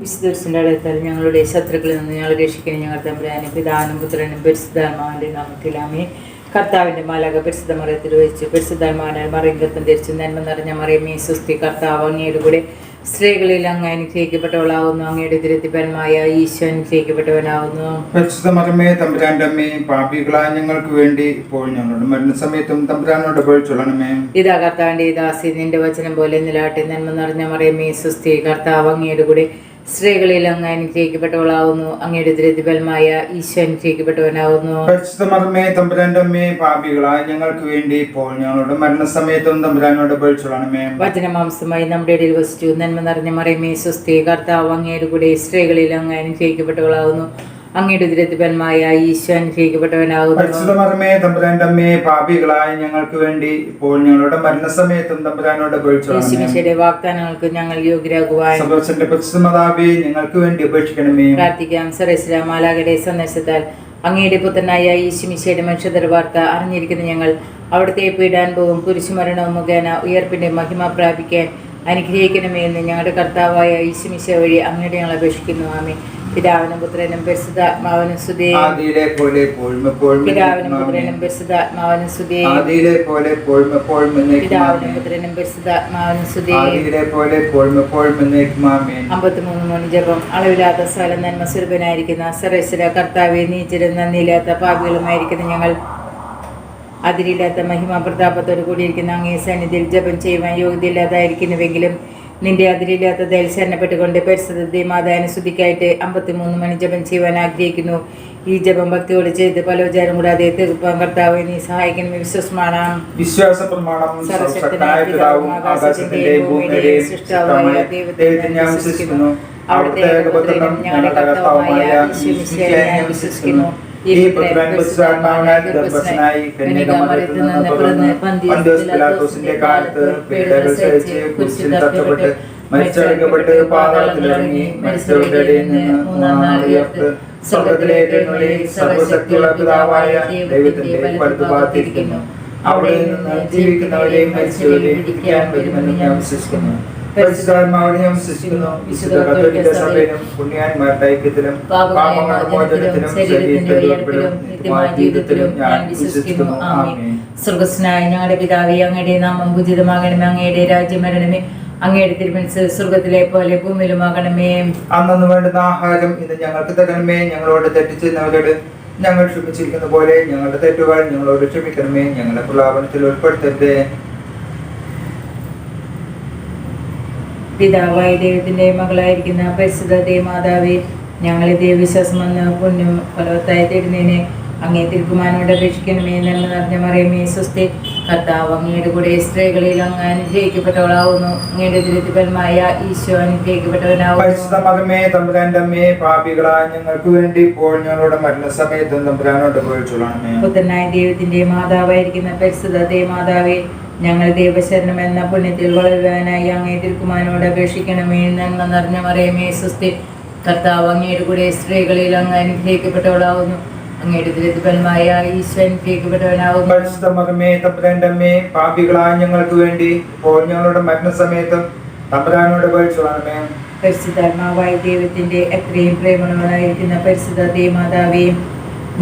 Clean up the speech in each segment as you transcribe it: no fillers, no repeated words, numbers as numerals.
വിശുദ്ധ അടുത്താൽ ഞങ്ങളുടെ ശത്രുക്കളിൽ നിന്ന് ഞങ്ങൾ രക്ഷിക്കണം. ഞങ്ങൾ തമ്പുരാനും പിതാവിനും പുത്രനും പരിശുദ്ധാത്മാവിന്റെ നാമത്തിൽ ആമേൻ. കർത്താവിന്റെ മാലാഖ പരിശുദ്ധ മറിയത്തിൽ വെച്ച് പരിശുദ്ധാത്മാവിനാൽ മറിയംഗത്തം ധരിച്ച് നന്മ നിറഞ്ഞ മറിയമേ സ്വസ്തി. കർത്താവ് അങ്ങയുടെ കൂടെ സ്ത്രീകളിൽ അങ്ങ് അനുഗ്രഹിക്കപ്പെട്ടവളാവുന്നു. അങ്ങയുടെ ദുരിതപരമായ ഈശോ അനുഗ്രഹിക്കപ്പെട്ടവനാവുന്നു. പരിശുദ്ധ മറിയമേ തമ്പുരാന്റെ അമ്മേ, പാപികളായ ഞങ്ങൾക്ക് വേണ്ടി ഇപ്പോൾ ഞങ്ങളുടെ മരണസമയത്തും തമ്പുരാനോട് അപേക്ഷിച്ചുകൊള്ളണമേ. ഇതാ കർത്താവിന്റെ ദാസി, നിന്റെ വചനം പോലെ നിലാട്ടെ. നന്മ നിറഞ്ഞ മറിയമേ സ്വസ്തി. കർത്താവ് അങ്ങയുടെ കൂടെ സ്ത്രീകളിൽ അങ്ങ് അനുഗ്രഹിക്കപ്പെട്ടവളാവുന്നു. അങ്ങയുടെ ദുരിതപരമായ ഈശോ അനുഗ്രഹിക്കപ്പെട്ടവനാവുന്നു. പരിശുദ്ധ മറിയമേ തമ്പുരാന്റെ അമ്മേ, പാപികളായ ഞങ്ങൾക്ക് വേണ്ടി ഇപ്പോൾ ഞങ്ങളുടെ മരണസമയത്തും തമ്പുരാനോട് അപേക്ഷിച്ചുകൊള്ളണമേ. വചനമാംസമായി നമ്മുടെ ഇടയിൽ വസിച്ചു. നന്മ നിറഞ്ഞ മറിയമേ സ്വസ്തി. കർത്താവ് അങ്ങയുടെ കൂടെ സ്ത്രീകളിൽ അങ്ങ് അനുഗ്രഹിക്കപ്പെട്ടവളാവുന്നു. അങ്ങയുടെ ദുരിതപരമായ ഈശോ അനുഗ്രഹിക്കപ്പെട്ടവനാവുന്നു. പരിശുദ്ധ മറിയമേ തമ്പുരാന്റെ അമ്മേ, പാപികളായ ഞങ്ങൾക്ക് വേണ്ടി ഇപ്പോൾ ഞങ്ങളുടെ മരണസമയത്തും തമ്പുരാനോട് അപേക്ഷിച്ചുകൊള്ളണമേ. യേശുമിശിഹായുടെ വാഗ്ദാനങ്ങൾക്ക് ഞങ്ങൾ യോഗ്യരാകുവാൻ സർവ്വശക്തന്റെ പരിശുദ്ധ മാതാവേ, ഞങ്ങൾക്ക് വേണ്ടി അപേക്ഷിക്കണമേ. പ്രാർത്ഥിക്കാം. സർവ്വസ്വ മാലാഖയുടെ സന്ദേശത്താൽ അങ്ങയുടെ പുത്രനായ യേശുമിശിഹായുടെ മനുഷ്യതര വാർത്ത അറിഞ്ഞിരിക്കുന്ന ഞങ്ങൾ അവിടുത്തെ പീഡാനുഭവവും കുരിശുമരണവും മുഖേന ഉയർപ്പിന്റെ മഹിമ പ്രാപിക്കാൻ അനുഗ്രഹിക്കണമേ എന്ന് ഞങ്ങളുടെ കർത്താവായ യേശുമിശിഹ വഴി അങ്ങയുടെ ഞങ്ങൾ അപേക്ഷിക്കുന്നു. ആമേൻ. പിതാവിനും പുത്രനും പരിശുദ്ധാത്മാവിനും സ്തുതി. ആദിയിലെ പോലെ എപ്പോഴും എപ്പോഴും പിതാവിനും പുത്രനും പരിശുദ്ധാത്മാവിനും സ്തുതി. ആദിയിലെ പോലെ എപ്പോഴും എപ്പോഴും പിതാവിനും പുത്രനും പരിശുദ്ധാത്മാവിനും സ്തുതി. ആദിയിലെ പോലെ എപ്പോഴും എപ്പോഴും ആമേൻ. 53 മണി ജപം. അളവില്ലാത്ത സ്ഥല നന്മ സ്വരൂപനായിരിക്കുന്ന സർവ്വേശ്വര കർത്താവെ, നീചരും നന്ദിയില്ലാത്ത പാപികളുമായിരിക്കുന്ന ഞങ്ങൾ അതിരില്ലാത്ത മഹിമ പ്രതാപത്തോട് കൂടിയിരിക്കുന്ന അങ്ങേ സന്നിധിയിൽ ജപം ചെയ്യുവാൻ യോഗ്യതയില്ലാതായിരിക്കുന്നുവെങ്കിലും നിന്റെ അതിരില്ലാത്ത ദയയിൽ ശരണപ്പെട്ടുകൊണ്ട് പരിശുദ്ധ മാതാവിനെ സ്തുതിക്കായിട്ട് 53 മണി ജപം ചെയ്യുവാൻ ആഗ്രഹിക്കുന്നു. ഈ ജപം ഭക്തിയോട് ചെയ്ത് പലവിചാരം കൂടാതെ തീർപ്പാൻ കർത്താവെ നീ സഹായിക്കണമേ. വിശ്വാസ പ്രമാണം. സർവ്വശക്തനായ പിതാവും ആകാശത്തിന്റെയും ഭൂമിയുടെയും സൃഷ്ടാവായ ദൈവത്തെ ഞാൻ വിശ്വസിക്കുന്നു. അവിടുത്തെ ഏകപുത്രനും ഞങ്ങളുടെ കർത്താവുമായ യേശുമിശിഹായെ ഞാൻ വിശ്വസിക്കുന്നു. ഈ പുത്രൻ പരിശുദ്ധാത്മാവിനാൽ ഗർഭസ്ഥനായി കന്യകാമറിയത്തിൽ നിന്ന് പിറന്ന് പന്തിയോസ് പിലാത്തോസിന്റെ കാലത്ത് പീഡകൾ സഹിച്ച് കുരിശിൽ തറയ്ക്കപ്പെട്ട് മരിച്ചടക്കപ്പെട്ട് പാതാളത്തിലിറങ്ങി മരിച്ചവരുടെ ഇടയിൽ നിന്ന് മൂന്നാം നാൾ ഉയർത്ത് സ്വർഗ്ഗത്തിലേക്ക് എഴുന്നള്ളി സർവ്വശക്തിയുള്ള പിതാവായ ദൈവത്തിന്റെ വലത്തുഭാഗത്തിരിക്കുന്നു. അവിടെ നിന്ന് ജീവിക്കുന്നവരെയും മരിച്ചവരെയും വിധിക്കാൻ വരുമെന്ന് ഞാൻ വിശ്വസിക്കുന്നു. പരിശുദ്ധാത്മാവിനെ ഞാൻ വിശ്വസിക്കുന്നു. വിശുദ്ധ കത്തോലിക്ക സഭയിലും പുണ്യാന്മാരുടെ ഐക്യത്തിലും പാപമോചനത്തിലും ശരീരത്തിന്റെ ഉയർപ്പിലും നിത്യമായ ജീവിതത്തിലും ഞാൻ വിശ്വസിക്കുന്നു. ആമേൻ. സ്വർഗ്ഗസ്ഥനായ ഞങ്ങളുടെ പിതാവേ, അങ്ങയുടെ നാമം പൂജിതമാകണമേ. അങ്ങയുടെ രാജ്യം വരണമേ. അങ്ങയുടെ തിരുമനസ്സ് സ്വർഗ്ഗത്തിലെ പോലെ ഭൂമിയിലുമാകണമേ. അന്നു വേണ്ടുന്ന ആഹാരം ഇന്ന് ഞങ്ങൾക്ക് തരണമേ. ഞങ്ങളോട് തെറ്റ് ചെയ്യുന്നവരോട് ഞങ്ങൾ ക്ഷമിച്ചിരിക്കുന്ന പോലെ ഞങ്ങളുടെ തെറ്റുകൾ ഞങ്ങളോട് ക്ഷമിക്കണമേ. ഞങ്ങളെ പ്രലോഭനത്തിൽ ഉൾപ്പെടുത്തരുതേ. പിതാവായ ദൈവത്തിന്റെ മകളായിരിക്കുന്ന പരിശുദ്ധ ദേവമാതാവേ, ഞങ്ങളെ ദൈവവിശ്വാസം വന്ന് പുണ്യം ഫലവത്തായി തരുന്നതിനെ അങ്ങേ തിരുക്കുമാനോട് അപേക്ഷിക്കണമേ. നന്മ നിറഞ്ഞ മറിയമേ സ്വസ്തി. കർത്താവ് അങ്ങയുടെ കൂടെ സ്ത്രീകളിൽ അങ്ങ് അനുഗ്രഹിക്കപ്പെട്ടവളാവുന്നു. അങ്ങയുടെ ദുരിതപരമായ ഈശോ അനുഗ്രഹിക്കപ്പെട്ടവനാവുന്നു. പരിശുദ്ധ മറിയമേ തമ്പുരാന്റെ അമ്മേ, പാപികളായ ഞങ്ങൾക്ക് വേണ്ടി ഇപ്പോൾ ഞങ്ങളുടെ മരണസമയത്തും തമ്പുരാനോട് അപേക്ഷിച്ചുകൊള്ളണമേ. പുത്രനായ ദൈവത്തിന്റെ മാതാവായിരിക്കുന്ന പരിശുദ്ധ ദേവമാതാവേ, ഞങ്ങൾ ദൈവശരണം എന്ന പുണ്യത്തിൽ വളരുവാനായി അങ്ങേ തിരുക്കുമാനോട് അപേക്ഷിക്കണമേ. നന്മ നിറഞ്ഞ മറിയമേ സ്വസ്തി. കർത്താവ് അങ്ങയുടെ കൂടെ സ്ത്രീകളിൽ അങ്ങ് അനുഗ്രഹിക്കപ്പെട്ടവളാവുന്നു. അങ്ങയുടെ ദുരിതപരമായ ഈശോ അനുഗ്രഹിക്കപ്പെട്ടവനാവുന്നു. പരിശുദ്ധ മറിയമേ തമ്പുരാന്റെ അമ്മേ, പാപികളായ ഞങ്ങൾക്ക് വേണ്ടി ഇപ്പോൾ ഞങ്ങളുടെ മരണസമയത്തും തമ്പുരാനോട് അപേക്ഷിച്ചുകൊള്ളണമേ. പരിശുദ്ധാത്മാവായ ദൈവത്തിന്റെ എത്രയും പ്രേമണമായിരിക്കുന്ന പരിശുദ്ധ ദേവമാതാവേ,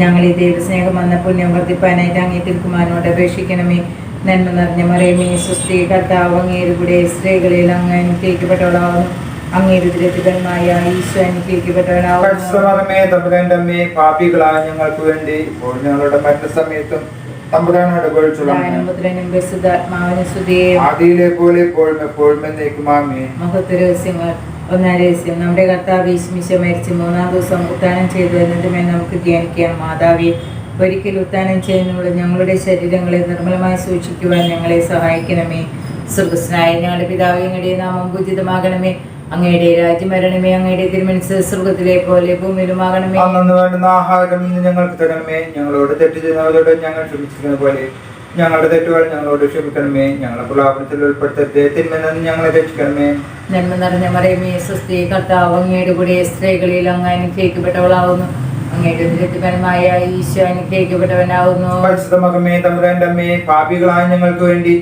ഞങ്ങളെ ദൈവസ്നേഹം വന്ന പുണ്യം വർദ്ധിപ്പാനായിട്ട് അങ്ങേ തിരുക്കുമാനോട് അപേക്ഷിക്കണമേ. നന്മ നിറഞ്ഞ മറിയമേ സ്വസ്തി. കർത്താവ് അങ്ങയുടെ കൂടെ സ്ത്രീകളിൽ അങ്ങ് അനുഗ്രഹിക്കപ്പെട്ടവളാവുന്നു. അങ്ങയുടെ ദുരിതപരമായ ഈശോ അനുഗ്രഹിക്കപ്പെട്ടവനാവുന്നു. പരിശുദ്ധ മറിയമേ തമ്പുരാന്റെ അമ്മേ, പാപികളായ ഞങ്ങൾക്ക് വേണ്ടി ഇപ്പോൾ ഞങ്ങളുടെ മരണസമയത്തും തമ്പുരാനോട് അപേക്ഷിച്ചുകൊള്ളണമേ. പുത്രനും പരിശുദ്ധാത്മാവിനും സ്തുതി. ആദിയിലെ പോലെ എപ്പോഴും എപ്പോഴും ആമേൻ. മഹത്വ രഹസ്യങ്ങൾ. ഒന്നാം രഹസ്യം. നമ്മുടെ കർത്താവ് യേശുമിശിഹ മരിച്ച് മൂന്നാം ദിവസം ഉത്ഥാനം ചെയ്തു എന്നതുമേ നമുക്ക് ധ്യാനിക്കാം. മാതാവേ, ഒരിക്കൽ ഉത്ഥാനം ചെയ്യുന്നതോടെ ഞങ്ങളുടെ ശരീരങ്ങളെ നിർമ്മലമായി സൂക്ഷിക്കുവാൻ ഞങ്ങളെ സഹായിക്കണമേ. സ്വർഗ്ഗസ്ഥനായ ഞങ്ങളുടെ പിതാവേ, അങ്ങയുടെ നാമം പൂജിതമാകണമേ. അങ്ങയുടെ രാജ്യം വരണമേ. അങ്ങയുടെ തിരുമനസ്സ് സ്വർഗ്ഗത്തിലെ പോലെ ഭൂമിയിലുമാകണമേ. അന്നു വേണ്ടുന്ന ആഹാരം ഇന്ന് ഞങ്ങൾക്ക് തരണമേ. ഞങ്ങളോട് തെറ്റ് ചെയ്യുന്നവരോട് ഞങ്ങൾ ക്ഷമിച്ചിരിക്കുന്ന പോലെ ഞങ്ങളുടെ തെറ്റുകൾ ഞങ്ങളോട് ക്ഷമിക്കണമേ. ഞങ്ങളെ പ്രലോഭനത്തിൽ ഉൾപ്പെടുത്തരുതേ. തിന്മയിൽ നിന്ന് ഞങ്ങളെ രക്ഷിക്കണമേ. നന്മ നിറഞ്ഞ മറിയമേ സ്വസ്തി. കർത്താവ് അങ്ങയുടെ കൂടെ സ്ത്രീകളിൽ അങ്ങ് അനുഗ്രഹിക്കപ്പെട്ടവളാവുന്നു. അങ്ങയുടെ ദുരിതപരമായ ഈശോ അനുഗ്രഹിക്കപ്പെട്ടവനാവുന്നു. പരിശുദ്ധ മറിയമേ തമ്പുരാന്റെ അമ്മേ, പാപികളായ ഞങ്ങൾക്ക് വേണ്ടി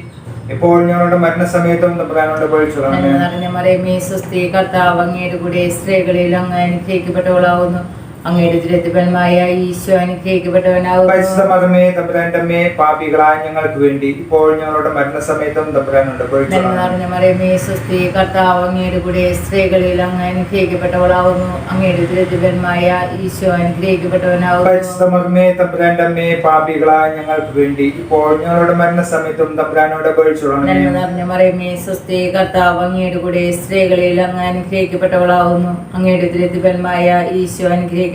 ഇപ്പോൾ ഞങ്ങളുടെ മരണസമയത്തും തമ്പുരാനോട് അപേക്ഷിച്ചുകൊള്ളണമേ. നിറഞ്ഞ മറിയമേ സ്വസ്തി, കർത്താവ് അങ്ങയുടെ കൂടെ സ്ത്രീകളിൽ അങ്ങ് അനുഗ്രഹിക്കപ്പെട്ടവളാവുന്നു. അങ്ങയുടെ ദുരിതഫലമായ ഈശോ അനുഗ്രഹിക്കപ്പെട്ടവനാവുന്നു. പരിശുദ്ധ മറിയമേ തമ്പുരാന്റെ അമ്മേ, പാപികളായ ഞങ്ങൾക്ക് വേണ്ടി ഇപ്പോൾ ഞങ്ങളുടെ മരണസമയത്തും തമ്പുരാനോട് അപേക്ഷിച്ചുകൊള്ളണമേ. നിറഞ്ഞ മറിയമേ സ്വസ്തി, കർത്താവ് അങ്ങയുടെ കൂടെ സ്ത്രീകളിൽ അങ്ങ് അനുഗ്രഹിക്കപ്പെട്ടവളാവുന്നു. അങ്ങയുടെ ദുരിതഫലമായ ഈശോ അനുഗ്രഹിക്കപ്പെട്ടവനാവുന്നു. പരിശുദ്ധ മറിയമേ തമ്പുരാന്റെ അമ്മേ, പാപികളായ ഞങ്ങൾക്ക് വേണ്ടി ഇപ്പോൾ ഞങ്ങളുടെ മരണസമയത്തും തമ്പുരാനോട് അപേക്ഷിച്ചുകൊള്ളണമേ. നിറഞ്ഞ മറിയമേ സ്വസ്തി, കർത്താവ് അങ്ങയുടെ കൂടെ സ്ത്രീകളിൽ അങ്ങ് അനുഗ്രഹിക്കപ്പെട്ടവളാവുന്നു. അങ്ങയുടെ ദുരിതഫലമായ ഈശോ അനുഗ്രഹിക്കപ്പെട്ടവനാവുന്നു.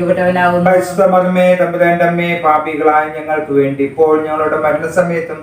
പരിശുദ്ധ മറിയമേ തമ്പുരാന്റെ അമ്മേ, പാപികളായ ഞങ്ങൾക്ക് വേണ്ടി ഇപ്പോൾ ഞങ്ങളുടെ മരണസമയത്തും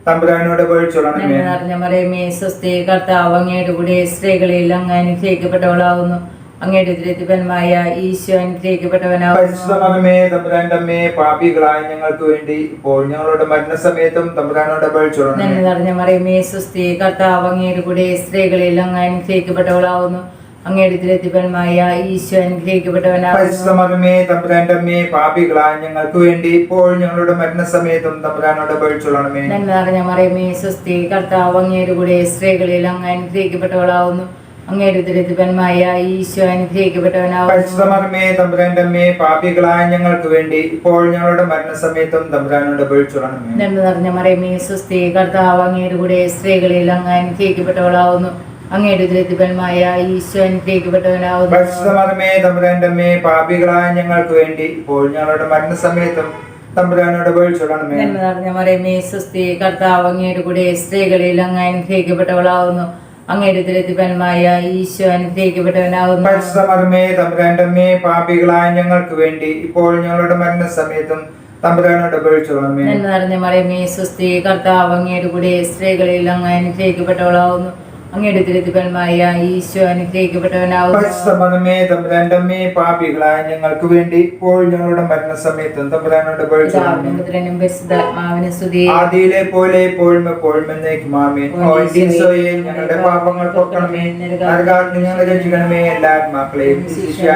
തമ്പുരാനോട് അപേക്ഷിച്ചുകൊള്ളണമേ. നിറഞ്ഞ മറിയമേ സ്വസ്തി, കർത്താവ് അങ്ങയുടെ കൂടെ സ്ത്രീകളിൽ അങ്ങ് അനുഗ്രഹിക്കപ്പെട്ടവളാവുന്നു. അങ്ങയുടെ ദുരിതഫലമായ ഈശോ അനുഗ്രഹിക്കപ്പെട്ടവനാവുന്നു. പരിശുദ്ധ മറിയമേ തമ്പുരാന്റെ അമ്മേ, പാപികളായ ഞങ്ങൾക്ക് വേണ്ടി ഇപ്പോൾ ഞങ്ങളുടെ മരണസമയത്തും തമ്പുരാനോട് അപേക്ഷിച്ചുകൊള്ളണമേ. നിറഞ്ഞ മറിയമേ സ്വസ്തി, കർത്താവ് അങ്ങയുടെ കൂടെ സ്ത്രീകളിൽ അങ്ങ് അനുഗ്രഹിക്കപ്പെട്ടവളാവുന്നു. അങ്ങയുടെ ദുരിതഫലമായ ഈശോ അനുഗ്രഹിക്കപ്പെട്ടവനാവുന്നു. പരിശുദ്ധ മറിയമേ തമ്പുരാന്റെ അമ്മേ, പാപികളായ ഞങ്ങൾക്ക് വേണ്ടി ഇപ്പോൾ ഞങ്ങളുടെ മരണസമയത്തും തമ്പുരാനോട് അപേക്ഷിച്ചുകൊള്ളണമേ. നിറഞ്ഞ മറിയമേ സ്വസ്തി, കർത്താവ് അങ്ങയുടെ കൂടെ സ്ത്രീകളിൽ അങ്ങ് അനുഗ്രഹിക്കപ്പെട്ടവളാവുന്നു. അങ്ങയുടെ ദുരിതഫലമായ ഈശോ അനുഗ്രഹിക്കപ്പെട്ടവനാവുന്നു. പരിശുദ്ധ മറിയമേ തമ്പുരാന്റെ അമ്മേ, പാപികളായ ഞങ്ങൾക്ക് വേണ്ടി ഇപ്പോൾ ഞങ്ങളുടെ മരണസമയത്തും തമ്പുരാനോട് അപേക്ഷിച്ചുകൊള്ളണമേ. നിറഞ്ഞ മറിയമേ സ്വസ്തി, കർത്താവ് അങ്ങയുടെ കൂടെ സ്ത്രീകളിൽ അങ്ങ് അനുഗ്രഹിക്കപ്പെട്ടവളാവുന്നു. അങ്ങയുടെ ദുരിതഫലമായ ഈശോ അനുഗ്രഹിക്കപ്പെട്ടവനാവുന്നു. പരിശുദ്ധ മറിയമേ തമ്പുരാന്റെ അമ്മേ, പാപികളായ ഞങ്ങൾക്ക് വേണ്ടി ഇപ്പോൾ ഞങ്ങളുടെ മരണസമയത്തും തമ്പുരാനോട് അപേക്ഷിച്ചുകൊള്ളണമേ. നിറഞ്ഞ മറിയമേ സ്വസ്തി, കർത്താവ് അങ്ങയുടെ കൂടെ സ്ത്രീകളിൽ അങ്ങ് അനുഗ്രഹിക്കപ്പെട്ടവളാവുന്നു. അങ്ങയുടെ ദുരിതഫലമായ ഈശോ അനുഗ്രഹിക്കപ്പെട്ടവനാവുന്നു. പരിശുദ്ധ മറിയമേ തമ്പുരാന്റെ അമ്മേ, പാപികളായ ഞങ്ങൾക്ക് വേണ്ടി ഇപ്പോൾ ഞങ്ങളുടെ മരണസമയത്തും തമ്പുരാനോട് അപേക്ഷിച്ചുകൊള്ളണമേ. നിറഞ്ഞ മറിയമേ സ്വസ്തി, കർത്താവ് അങ്ങയുടെ കൂടെ സ്ത്രീകളിൽ അങ്ങ് അനുഗ്രഹിക്കപ്പെട്ടവളാവുന്നു. അങ്ങയുടെ ദുരിതഫലമായ ഈശോ അനുഗ്രഹിക്കപ്പെട്ടവനാവുന്നു. പരിശുദ്ധ മറിയമേ തമ്പുരാന്റെ അമ്മേ, പാപികളായ ഞങ്ങൾക്ക് വേണ്ടി ഇപ്പോൾ ഞങ്ങളുടെ മരണസമയത്തും തമ്പുരാനോട് അപേക്ഷിച്ചുകൊള്ളണമേ. പുത്രനും പരിശുദ്ധാത്മാവിനും സ്തുതി. ആദിയിലെ പോലെ എപ്പോഴും എപ്പോഴും എന്നേക്കും ആമേൻ. ഓ ഈശോയെ, ഞങ്ങളുടെ പാപങ്ങൾ പൊറുക്കണമേ, നരകാഗ്നി ഞങ്ങളെ രക്ഷിക്കണമേ. എല്ലാ ആത്മാക്കളെയും വിശിഷ്യ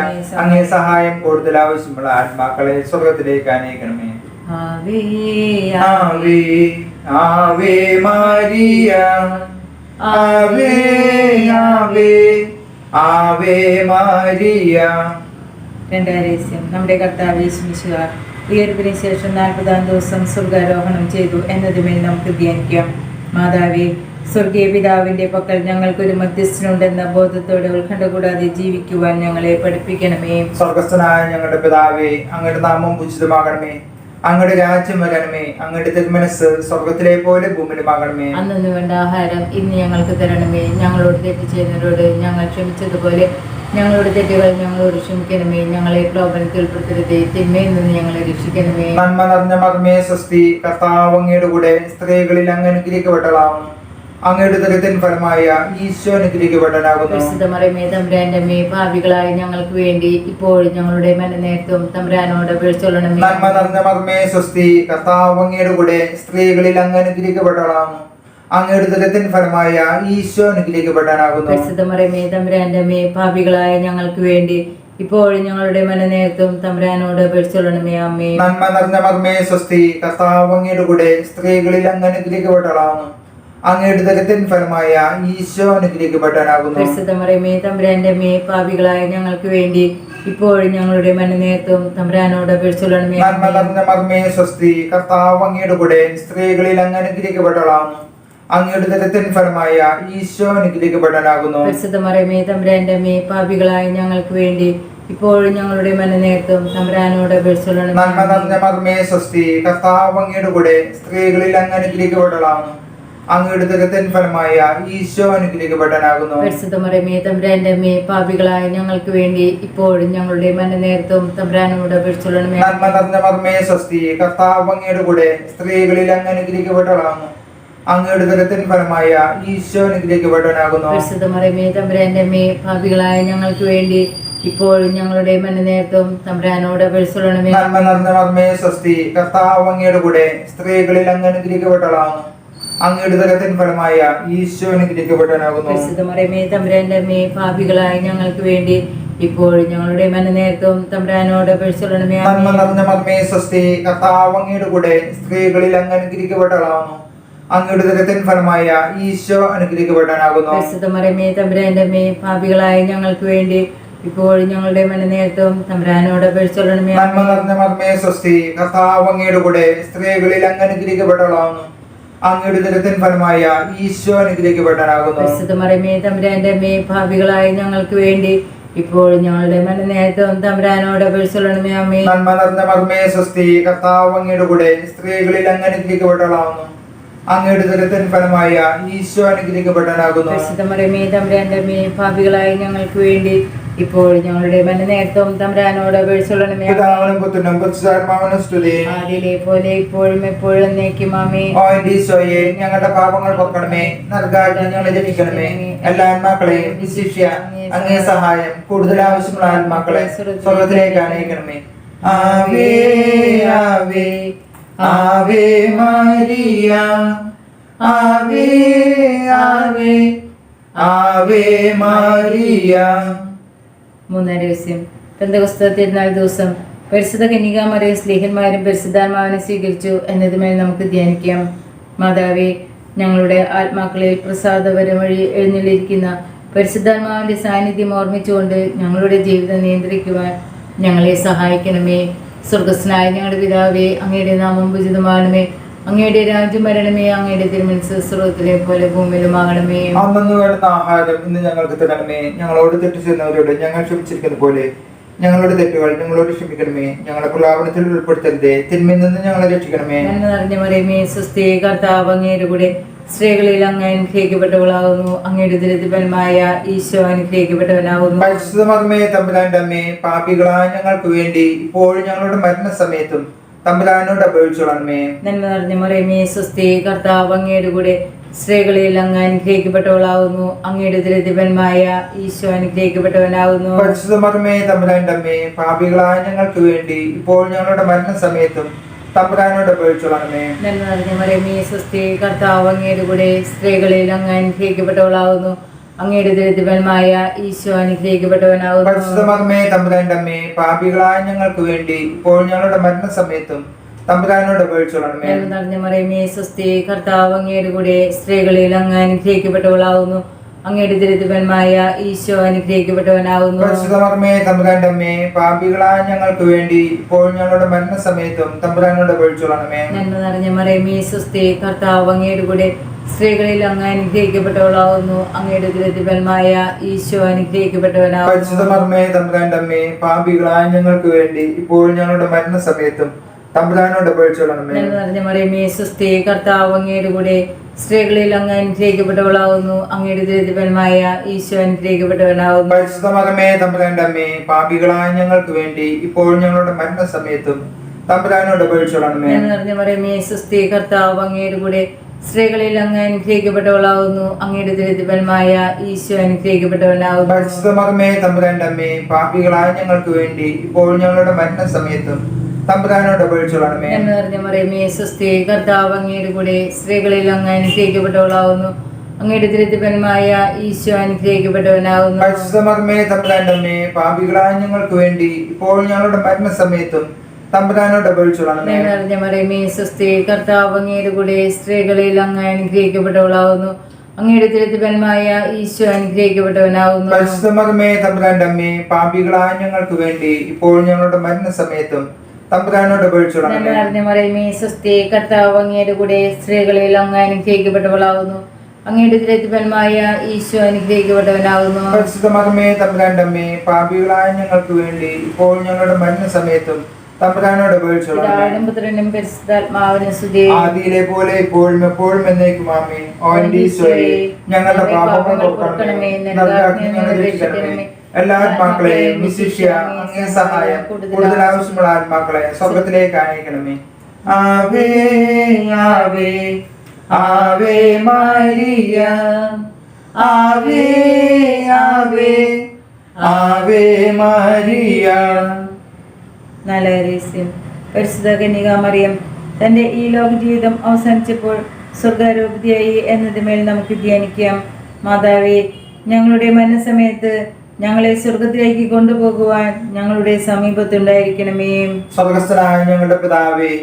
അങ്ങേ സഹായം കൂടുതൽ ആവശ്യമുള്ള ആത്മാക്കളെ സ്വർഗത്തിലേക്ക് അനയിക്കണമേ. ആവേ ആവേ ആവേ മരിയ, ആവേ ആവേ ആവേ മരിയ. രണ്ടാം രഹസ്യം. നമ്മുടെ കർത്താവ് യേശു മിശിഹ ഉയർപ്പിന് ശേഷം 40-ാം ദിവസം സ്വർഗാരോഹണം ചെയ്തു എന്നതുമേൽ നമുക്ക് ധ്യാനിക്കാം. മാതാവേ, സ്വർഗീയ പിതാവിന്റെ പക്കൽ ഞങ്ങൾക്കൊരു മധ്യസ്ഥനുണ്ടെന്ന ബോധത്തോടെ ഉത്കണ്ഠ കൂടാതെ ജീവിക്കുവാൻ ഞങ്ങളെ പഠിപ്പിക്കണമേ. സ്വർഗസ്ഥനായ ഞങ്ങളുടെ പിതാവേ, അങ്ങയുടെ നാമം ഉചിതമാകണമേ. അങ്ങയുടെ രാജ്യം വരണമേ. അങ്ങയുടെ തിരുമനസ് സ്വർഗത്തിലെ പോലെ ഭൂമിയിലുമാകണമേ. അന്നു വേണ്ട ആഹാരം ഇന്ന് ഞങ്ങൾക്ക് തരണമേ. ഞങ്ങളോട് തെറ്റ് ചെയ്യുന്നവരോട് ഞങ്ങൾ ക്ഷമിച്ചതുപോലെ ഞങ്ങളുടെ തെറ്റുകൾ ഞങ്ങളോട് ക്ഷമിക്കണമേ. ഞങ്ങളെ പ്രലോഭനത്തിൽ ഉൾപ്പെടുത്തരുതേ, തിന്മയിൽ നിന്ന് ഞങ്ങളെ രക്ഷിക്കണമേ. നന്മ നിറഞ്ഞ മറിയമേ സ്വസ്തി, കർത്താവ് അങ്ങയുടെ കൂടെ സ്ത്രീകളിൽ അങ്ങ് അനുഗ്രഹിക്കപ്പെട്ടവളാവുന്നു. അങ്ങയുടെ ദുരിതത്തിൻ ഫലമായ ഈശോ അനുഗ്രഹിക്കപ്പെട്ടവനാകുന്നു. പരിശുദ്ധ മറിയമേ തമ്പുരാന്റെ അമ്മേ, പാപികളായ ഞങ്ങൾക്ക് വേണ്ടി ഇപ്പോഴും ഞങ്ങളുടെ മരണനേരത്തും തമ്പുരാനോട് അപേക്ഷിച്ചുകൊള്ളണമേ. നന്മ നിറഞ്ഞ മറിയമേ സ്വസ്തി, കർത്താവ് അങ്ങയുടെ കൂടെ സ്ത്രീകളിൽ അങ്ങ് അനുഗ്രഹിക്കപ്പെട്ടവളാവുന്നു. അങ്ങയുടെ ദുരിതത്തിൻ ഫലമായ ഈശോ അനുഗ്രഹിക്കപ്പെട്ടവനാകുന്നു. പരിശുദ്ധ മറിയമേ തമ്പുരാന്റെ അമ്മേ, പാപികളായ ഞങ്ങൾക്ക് വേണ്ടി ഇപ്പോഴും ഞങ്ങളുടെ മരണനേരത്തും തമ്പുരാനോട് അപേക്ഷിച്ചുകൊള്ളണമേ. ആമേൻ. നന്മ നിറഞ്ഞ മറിയമേ സ്വസ്തി, കർത്താവ് അങ്ങയുടെ കൂടെ സ്ത്രീകളിൽ അങ്ങ് അനുഗ്രഹിക്കപ്പെട്ടവളാവുന്നു. അങ്ങയുടെ ദുരിതത്തിൻ ഫലമായ ഈശോ അനുഗ്രഹിക്കപ്പെട്ടവനാകുന്നു. പരിശുദ്ധ മറിയമേ തമ്പുരാന്റെ അമ്മേ, പാപികളായ ഞങ്ങൾക്ക് വേണ്ടി ഇപ്പോഴും ഞങ്ങളുടെ മരണനേരത്തും തമ്പുരാനോട് അപേക്ഷിച്ചുകൊള്ളണമേ. നന്മ നിറഞ്ഞ മറിയമേ സ്വസ്തി, കർത്താവ് അങ്ങയുടെ കൂടെ സ്ത്രീകളിൽ അങ്ങ് അനുഗ്രഹിക്കപ്പെട്ടവളാവുന്നു. അങ്ങയുടെ ദുരിതത്തിൻ ഫലമായ ഈശോ അനുഗ്രഹിക്കപ്പെട്ടവനാകുന്നു. പരിശുദ്ധ മറിയമേ തമ്പുരാന്റെ അമ്മേ, പാപികളായ ഞങ്ങൾക്ക് വേണ്ടി ഇപ്പോഴും ഞങ്ങളുടെ മരണനേരത്തും തമ്പുരാനോട് അപേക്ഷിച്ചുകൊള്ളണമേ. നന്മ നിറഞ്ഞ മറിയമേ സ്വസ്തി, കർത്താവ് അങ്ങയുടെ കൂടെ സ്ത്രീകളിൽ അങ്ങ് അനുഗ്രഹിക്കപ്പെട്ടവളാവുന്നു. അങ്ങയുടെ ദുരിതത്തിൻ ഫലമായ ഈശോ അനുഗ്രഹിക്കപ്പെട്ടവനാകുന്നു. പരിശുദ്ധ മറിയമേ തമ്പുരാന്റെ അമ്മേ, പാപികളായ ഞങ്ങൾക്ക് വേണ്ടി ഇപ്പോഴും ഞങ്ങളുടെ മരണനേരത്തും തമ്പുരാനോട് അപേക്ഷിച്ചുകൊള്ളണമേ. നന്മ നിറഞ്ഞ മറിയമേ സ്വസ്തി, കർത്താവ് അങ്ങയുടെ കൂടെ സ്ത്രീകളിൽ അങ്ങ് അനുഗ്രഹിക്കപ്പെട്ടവളാവുന്നു. അങ്ങയുടെ ദുരിതത്തിൻ ഫലമായ ഈശോ അനുഗ്രഹിക്കപ്പെട്ടവനാകുന്നു. പരിശുദ്ധ മറിയമേ തമ്പുരാന്റെ അമ്മേ, പാപികളായ ഞങ്ങൾക്ക് വേണ്ടി ഇപ്പോഴും ഞങ്ങളുടെ മരണനേരത്തും തമ്പുരാനോട് അപേക്ഷിച്ചുകൊള്ളണമേ. നന്മ നിറഞ്ഞ മറിയമേ സ്വസ്തി, കർത്താവ് അങ്ങയുടെ കൂടെ സ്ത്രീകളിൽ അങ്ങ് അനുഗ്രഹിക്കപ്പെട്ടവളാവുന്നു. അങ്ങയുടെ ദുരിതത്തിൻ ഫലമായ ഈശോ അനുഗ്രഹിക്കപ്പെട്ടവനാകുന്നു. പരിശുദ്ധ മറിയമേ തമ്പുരാന്റെ അമ്മേ, പാപികളായ ഞങ്ങൾക്ക് വേണ്ടി ഇപ്പോഴും ഞങ്ങളുടെ മരണനേരത്തും തമ്പുരാനോട് അപേക്ഷിച്ചുകൊള്ളണമേ. നന്മ നിറഞ്ഞ മറിയമേ സ്വസ്തി, കർത്താവ് അങ്ങയുടെ കൂടെ സ്ത്രീകളിൽ അങ്ങ് അനുഗ്രഹിക്കപ്പെട്ടവളാവുന്നു. അങ്ങയുടെ ഉദരത്തിൻ ഫലമായ ഈശോ അനുഗ്രഹിക്കപ്പെട്ടവനാകുന്നു. പരിശുദ്ധ മറിയമേ തമ്പുരാന്റെ അമ്മേ, പാപികളായ ഞങ്ങൾക്ക് വേണ്ടി ഇപ്പോഴും ഞങ്ങളുടെ മരണനേരത്തും തമ്പുരാനോട് അപേക്ഷിച്ചുകൊള്ളണമേ. നന്മ നിറഞ്ഞ മറിയമേ സ്വസ്തി, കർത്താവ് അങ്ങയുടെ കൂടെ സ്ത്രീകളിൽ അങ്ങ് അനുഗ്രഹിക്കപ്പെട്ടവളാകുന്നു. അങ്ങയുടെ ഉദരത്തിൻ ഫലമായ ഈശോ അനുഗ്രഹിക്കപ്പെട്ടവനാകുന്നു. പരിശുദ്ധ മറിയമേ തമ്പുരാന്റെ അമ്മേ, പാപികളായ ഞങ്ങൾക്ക് വേണ്ടി ഇപ്പോഴും ഞങ്ങളുടെ മരണനേരത്തും തമ്പുരാനോട് അപേക്ഷിച്ചുകൊള്ളണമേ. ആമേ. നന്മ നിറഞ്ഞ മറിയമേ സ്വസ്തി, കർത്താവ് അങ്ങയുടെ കൂടെ സ്ത്രീകളിൽ അങ്ങ് അനുഗ്രഹിക്കപ്പെട്ടവളാകുന്നു. അങ്ങയുടെ ഉദരത്തിൻ ഫലമായ ഈശോ അനുഗ്രഹിക്കപ്പെട്ടവനാകുന്നു. പരിശുദ്ധ മറിയമേ തമ്പുരാന്റെ അമ്മേ, പാപികളായ ഞങ്ങൾക്ക് വേണ്ടി ഇപ്പോഴും ഞങ്ങളുടെ മരണനേരത്തും തമ്പുരാനോട് അപേക്ഷിച്ചുകൊള്ളണമേ. പിതാവിനും പുത്രനും പരിശുദ്ധാത്മാവിനും സ്തുതി. ആദിയിലെ പോലെ ഇപ്പോഴും എപ്പോഴും എന്നേക്കും. ആമേൻ. ഓ എന്റെ ഈശോയെ, ഞങ്ങളുടെ പാപങ്ങൾ പൊക്കണമേ, നരകാഗ്നി ഞങ്ങളെ രക്ഷിക്കണമേ. എല്ലാ ആത്മാക്കളെയും വിശിഷ്യ അങ്ങേ സഹായം കൂടുതൽ ആവശ്യമുള്ള ആത്മാക്കളെ സ്വർഗ്ഗത്തിലേക്ക് അനയിക്കണമേ. ആവേ ആവേ ആവേ മരിയ, ആവേ ആവേ ആവേ മരിയ. മൂന്നാം രഹസ്യം. പെന്തക്കോസ്ത് തിരുനാൾ ദിവസം പരിശുദ്ധ കന്യകാമറിയം സ്ലീഹന്മാരും പരിശുദ്ധാത്മാവിനെ സ്വീകരിച്ചു എന്നതുമേൽ നമുക്ക് ധ്യാനിക്കാം. മാതാവേ, ഞങ്ങളുടെ ആത്മാക്കളിൽ പ്രസാദപരം വഴി എഴുന്നള്ളിയിരിക്കുന്ന പരിശുദ്ധാത്മാവിന്റെ സാന്നിധ്യം ഓർമ്മിച്ചുകൊണ്ട് ഞങ്ങളുടെ ജീവിതം നിയന്ത്രിക്കുവാൻ ഞങ്ങളെ സഹായിക്കണമേ. സ്വർഗസ്നായ ഞങ്ങളുടെ പിതാവേ, അങ്ങയുടെ നാമം പൂജിതമാകണമേ. അങ്ങയുടെ രാജ്യം വരണമേ. അങ്ങയുടെ തിരുമനസ്സ് സ്വർഗ്ഗത്തിലെ പോലെ ഭൂമിയിലുമാകണമേ. അന്നു വേണ്ടുന്ന ആഹാരം ഇന്ന് ഞങ്ങൾക്ക് തരണമേ. ഞങ്ങളോട് തെറ്റ് ചെയ്യുന്നവരോട് ഞങ്ങൾ ക്ഷമിച്ചിരിക്കുന്ന പോലെ ഞങ്ങളുടെ തെറ്റുകൾ ഞങ്ങളോട് ക്ഷമിക്കണമേ. ഞങ്ങളെ പ്രലാപനത്തിൽ ഉൾപ്പെടുത്തരുതേ, തിന്മയിൽ നിന്ന് ഞങ്ങളെ രക്ഷിക്കണമേ. നന്മ നിറഞ്ഞ മറിയമേ സ്വസ്തി, കർത്താവ് അങ്ങയുടെ കൂടെ സ്ത്രീകളിൽ അങ്ങ് അനുഗ്രഹിക്കപ്പെട്ടവളാകുന്നു. അങ്ങയുടെ ഉദരത്തിൻ ഫലമായ ഈശോ അനുഗ്രഹിക്കപ്പെട്ടവനാകുന്നു. പരിശുദ്ധ മറിയമേ തമ്പുരാന്റെ അമ്മേ, പാപികളായ ഞങ്ങൾക്ക് വേണ്ടി ഇപ്പോഴും ഞങ്ങളുടെ മരണസമയത്തും തമ്പുരാനോട് അപേക്ഷിച്ചുകൊള്ളണമേ. നന്മ നിറഞ്ഞ മറിയമേ സ്വസ്തി, കർത്താവ് അങ്ങയുടെ കൂടെ സ്ത്രീകളിൽ അങ്ങ് അനുഗ്രഹിക്കപ്പെട്ടവളാകുന്നു. അങ്ങയുടെ ഉദരത്തിൻ ഫലമായ ഈശോ അനുഗ്രഹിക്കപ്പെട്ടവനാകുന്നു. പരിശുദ്ധ മറിയമേ തമ്പുരാന്റെ അമ്മേ, പാപികളായ ഞങ്ങൾക്ക് വേണ്ടി ഇപ്പോൾ ഞങ്ങളുടെ മരണസമയത്തും തമ്പുരാനോട് അപേക്ഷിച്ചുകൊള്ളണമേ. നന്മ നിറഞ്ഞ മറിയമേ സ്വസ്തി, കർത്താവ് അങ്ങയുടെ കൂടെ സ്ത്രീകളിൽ അങ്ങ് അനുഗ്രഹിക്കപ്പെട്ടവളാകുന്നു. അങ്ങയുടെ ഉദരത്തിൻ ഫലമായ ഈശോ അനുഗ്രഹിക്കപ്പെട്ടവനാകുന്നു. പരിശുദ്ധ മറിയമേ തമ്പുരാന്റെ അമ്മേ, പാപികളായ ഞങ്ങൾക്ക് വേണ്ടി ഇപ്പോൾ ഞങ്ങളുടെ മരണസമയത്തും തമ്പുരാനോട് അപേക്ഷിച്ചുകൊള്ളണമേ. നന്മ നിറഞ്ഞ മറിയമേ സ്വസ്തി, കർത്താവ് അങ്ങയുടെ കൂടെ സ്ത്രീകളിൽ അങ്ങ് അനുഗ്രഹിക്കപ്പെട്ടവളാകുന്നു. അങ്ങയുടെ ഉദരത്തിൻ ഫലമായ ഈശോ അനുഗ്രഹിക്കപ്പെട്ടവനാകുന്നു. പരിശുദ്ധ മറിയമേ തമ്പുരാന്റെ അമ്മേ, പാപികളായ ഞങ്ങൾക്ക് വേണ്ടി ഇപ്പോൾ ഞങ്ങളുടെ മരണസമയത്തും തമ്പുരാനോട് അപേക്ഷിച്ചുകൊള്ളണമേ. നന്മ നിറഞ്ഞ മറിയമേ സ്വസ്തി, കർത്താവ് അങ്ങയുടെ കൂടെ സ്ത്രീകളിൽ അങ്ങ് അനുഗ്രഹിക്കപ്പെട്ടവളാകുന്നു. അങ്ങയുടെ ഉദരത്തിൻ ഫലമായ ഈശോ അനുഗ്രഹിക്കപ്പെട്ടവനാകുന്നു. പരിശുദ്ധ മറിയമേ തമ്പുരാന്റെ അമ്മേ, പാപികളായ ഞങ്ങൾക്ക് വേണ്ടി ഇപ്പോൾ ഞങ്ങളുടെ മരണസമയത്തും തമ്പുരാനോട് അപേക്ഷിച്ചുകൊള്ളണമേ. നന്മ നിറഞ്ഞ മറിയമേ സ്വസ്തി, കർത്താവ് അങ്ങയുടെ കൂടെ സ്ത്രീകളിൽ അങ്ങ് അനുഗ്രഹിക്കപ്പെട്ടവളാകുന്നു. അങ്ങയുടെ ഉദരത്തിൻ ഫലമായ ഈശോ അനുഗ്രഹിക്കപ്പെട്ടവനാകുന്നു. പരിശുദ്ധ മറിയമേ തമ്പുരാന്റെ അമ്മേ, പാപികളായ ഞങ്ങൾക്ക് വേണ്ടി ഇപ്പോൾ ഞങ്ങളുടെ മരണസമയത്തും തമ്പുരാനോട് അപേക്ഷിച്ചുകൊള്ളണമേ. നന്മ നിറഞ്ഞ മറിയമേ സ്വസ്തി, കർത്താവ് അങ്ങയുടെ കൂടെ സ്ത്രീകളിൽ അങ്ങ് അനുഗ്രഹിക്കപ്പെട്ടവളാകുന്നു. അങ്ങയുടെ ഉദരത്തിൻ ഫലമായ ഈശോ അനുഗ്രഹിക്കപ്പെട്ടവനാകുന്നു. പരിശുദ്ധ മറിയമേ തമ്പുരാന്റെ അമ്മേ, പാപികളായ ഞങ്ങൾക്ക് വേണ്ടി ഇപ്പോൾ ഞങ്ങളുടെ മരണസമയത്തും തമ്പുരാനോട് അപേക്ഷിച്ചുകൊള്ളണമേ. നന്മ നിറഞ്ഞ മറിയമേ സ്വസ്തി, കർത്താവ് അങ്ങയുടെ കൂടെ സ്ത്രീകളിൽ അങ്ങ് അനുഗ്രഹിക്കപ്പെട്ടവളാകുന്നു. അങ്ങയുടെ ഉദരത്തിൻ ഫലമായ ഈശോ അനുഗ്രഹിക്കപ്പെട്ടവനാകുന്നു. പരിശുദ്ധ മറിയമേ തമ്പുരാന്റെ അമ്മേ, പാപികളായ ഞങ്ങൾക്ക് വേണ്ടി ഇപ്പോൾ ഞങ്ങളുടെ മരണസമയത്തും തമ്പുരാനോട് അപേക്ഷിച്ചുകൊള്ളണമേ. നന്മ നിറഞ്ഞ മറിയമേ സ്വസ്തി, കർത്താവ് അങ്ങയുടെ കൂടെ സ്ത്രീകളിൽ അങ്ങ് അനുഗ്രഹിക്കപ്പെട്ടവളാകുന്നു. അങ്ങയുടെ ഉദരത്തിൻ ഫലമായ ഈശോ അനുഗ്രഹിക്കപ്പെട്ടവനാകുന്നു. പരിശുദ്ധ മറിയമേ തമ്പുരാന്റെ അമ്മേ, പാപികളായ ഞങ്ങൾക്ക് വേണ്ടി ഇപ്പോൾ ഞങ്ങളുടെ മരണസമയത്തും തമ്പുരാനോട് അപേക്ഷിച്ചുകൊള്ളണമേ. നന്മ നിറഞ്ഞ മറിയമേ സ്വസ്തി, കർത്താവ് അങ്ങയുടെ കൂടെ സ്ത്രീകളിൽ അങ്ങ് അനുഗ്രഹിക്കപ്പെട്ടവളാകുന്നു. അങ്ങയുടെ ഉദരത്തിൻ ഫലമായ ഈശോ അനുഗ്രഹിക്കപ്പെട്ടവനാകുന്നു. പരിശുദ്ധ മറിയമേ തമ്പുരാന്റെ അമ്മേ, പാപികളായ ഞങ്ങൾക്ക് വേണ്ടി ഇപ്പോൾ ഞങ്ങളുടെ മരണസമയത്തും തമ്പുരാനോട് അപേക്ഷിച്ചുകൊള്ളണമേ. പിതാവിനും പുത്രനും പരിശുദ്ധാത്മാവിനും സ്തുതി. ആദിയിലെ പോലെ ഇപ്പോഴും എപ്പോഴും എന്നേക്കും ആമേൻ. ഓ എന്റെ ഈശോയെ, ഞങ്ങളുടെ പാപങ്ങൾ പൊറുക്കണമേ, നരകാഗ്നി ഞങ്ങളെ രക്ഷിക്കണമേ. എല്ലാ ആത്മാക്കളെയും വിശിഷ്യ അങ്ങേ സഹായം കൂടുതൽ ആവശ്യമുള്ള ആത്മാക്കളെ സ്വർഗത്തിലേക്ക് അയക്കണമേ. ആവേ ആവേ ആവേ മരിയ, ആവേ ആവേ ആവേ മരിയ. നാലാം രഹസ്യം. പരിശുദ്ധ കന്യകാമറിയം തന്റെ ഈ ലോക ജീവിതം അവസാനിച്ചപ്പോൾ സ്വർഗാരോപിതയായി എന്നതിന്മേൽ നമുക്ക് ധ്യാനിക്കാം. മാതാവേ, ഞങ്ങളുടെ മരണസമയത്ത് ഞങ്ങളെ സ്വർഗത്തിലേക്ക് കൊണ്ടുപോകുവാൻ ഞങ്ങളുടെ സമീപത്തുണ്ടായിരിക്കണമേ. സ്വർഗസ്ഥനായ ഞങ്ങളുടെ പിതാവേ,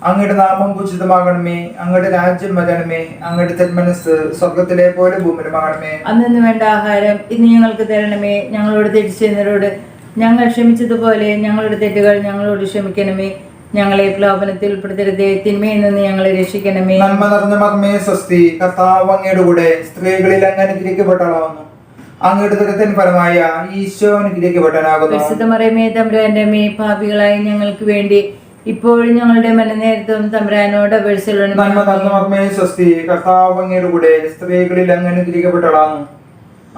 അങ്ങയുടെ നാമം പൂജിതമാകണമേ. അങ്ങയുടെ രാജ്യം വരണമേ. അങ്ങയുടെ തിരുമനസ് സ്വർഗത്തിലെ പോലെ ഭൂമിയിലുമാകണമേ. അന്നു വേണ്ട ആഹാരം ഇന്ന് ഞങ്ങൾക്ക് തരണമേ. ഞങ്ങളോട് തെറ്റ് ചെയ്യുന്നവരോട് ഞങ്ങൾ ക്ഷമിച്ചതുപോലെ ഞങ്ങളുടെ തെറ്റുകൾ ഞങ്ങളോട് ക്ഷമിക്കണമേ. ഞങ്ങളെ പ്രലോഭനത്തിൽ ഉൾപ്പെടുത്തരുതേ, തിന്മയിൽ നിന്ന് ഞങ്ങളെ രക്ഷിക്കണമേ. നന്മ നിറഞ്ഞ മർമ്മേ സ്വസ്തി. കർത്താവ് അങ്ങയുടെ കൂടെ സ്ത്രീകളിൽ അങ്ങ് അനുഗ്രഹിക്കപ്പെട്ടവളാകുന്നു. അങ്ങയുടെ ദുരിതത്തിന് ഫലമായ ഈശോ അനുഗ്രഹിക്കപ്പെട്ടവനാകുന്നു. പരിശുദ്ധ മറിയമേ തമ്പുരാന്റെ അമ്മേ, പാപികളായ ഞങ്ങൾക്ക് വേണ്ടി ഇപ്പോഴും ഞങ്ങളുടെ മരണനേരത്തും തമ്പുരാനോട് അപേക്ഷിച്ചുകൊള്ളണമേ. നന്മ നിറഞ്ഞ മർമ്മേ സ്വസ്തി. കർത്താവ് അങ്ങയുടെ കൂടെ സ്ത്രീകളിൽ അങ്ങ് അനുഗ്രഹിക്കപ്പെട്ടവളാകുന്നു.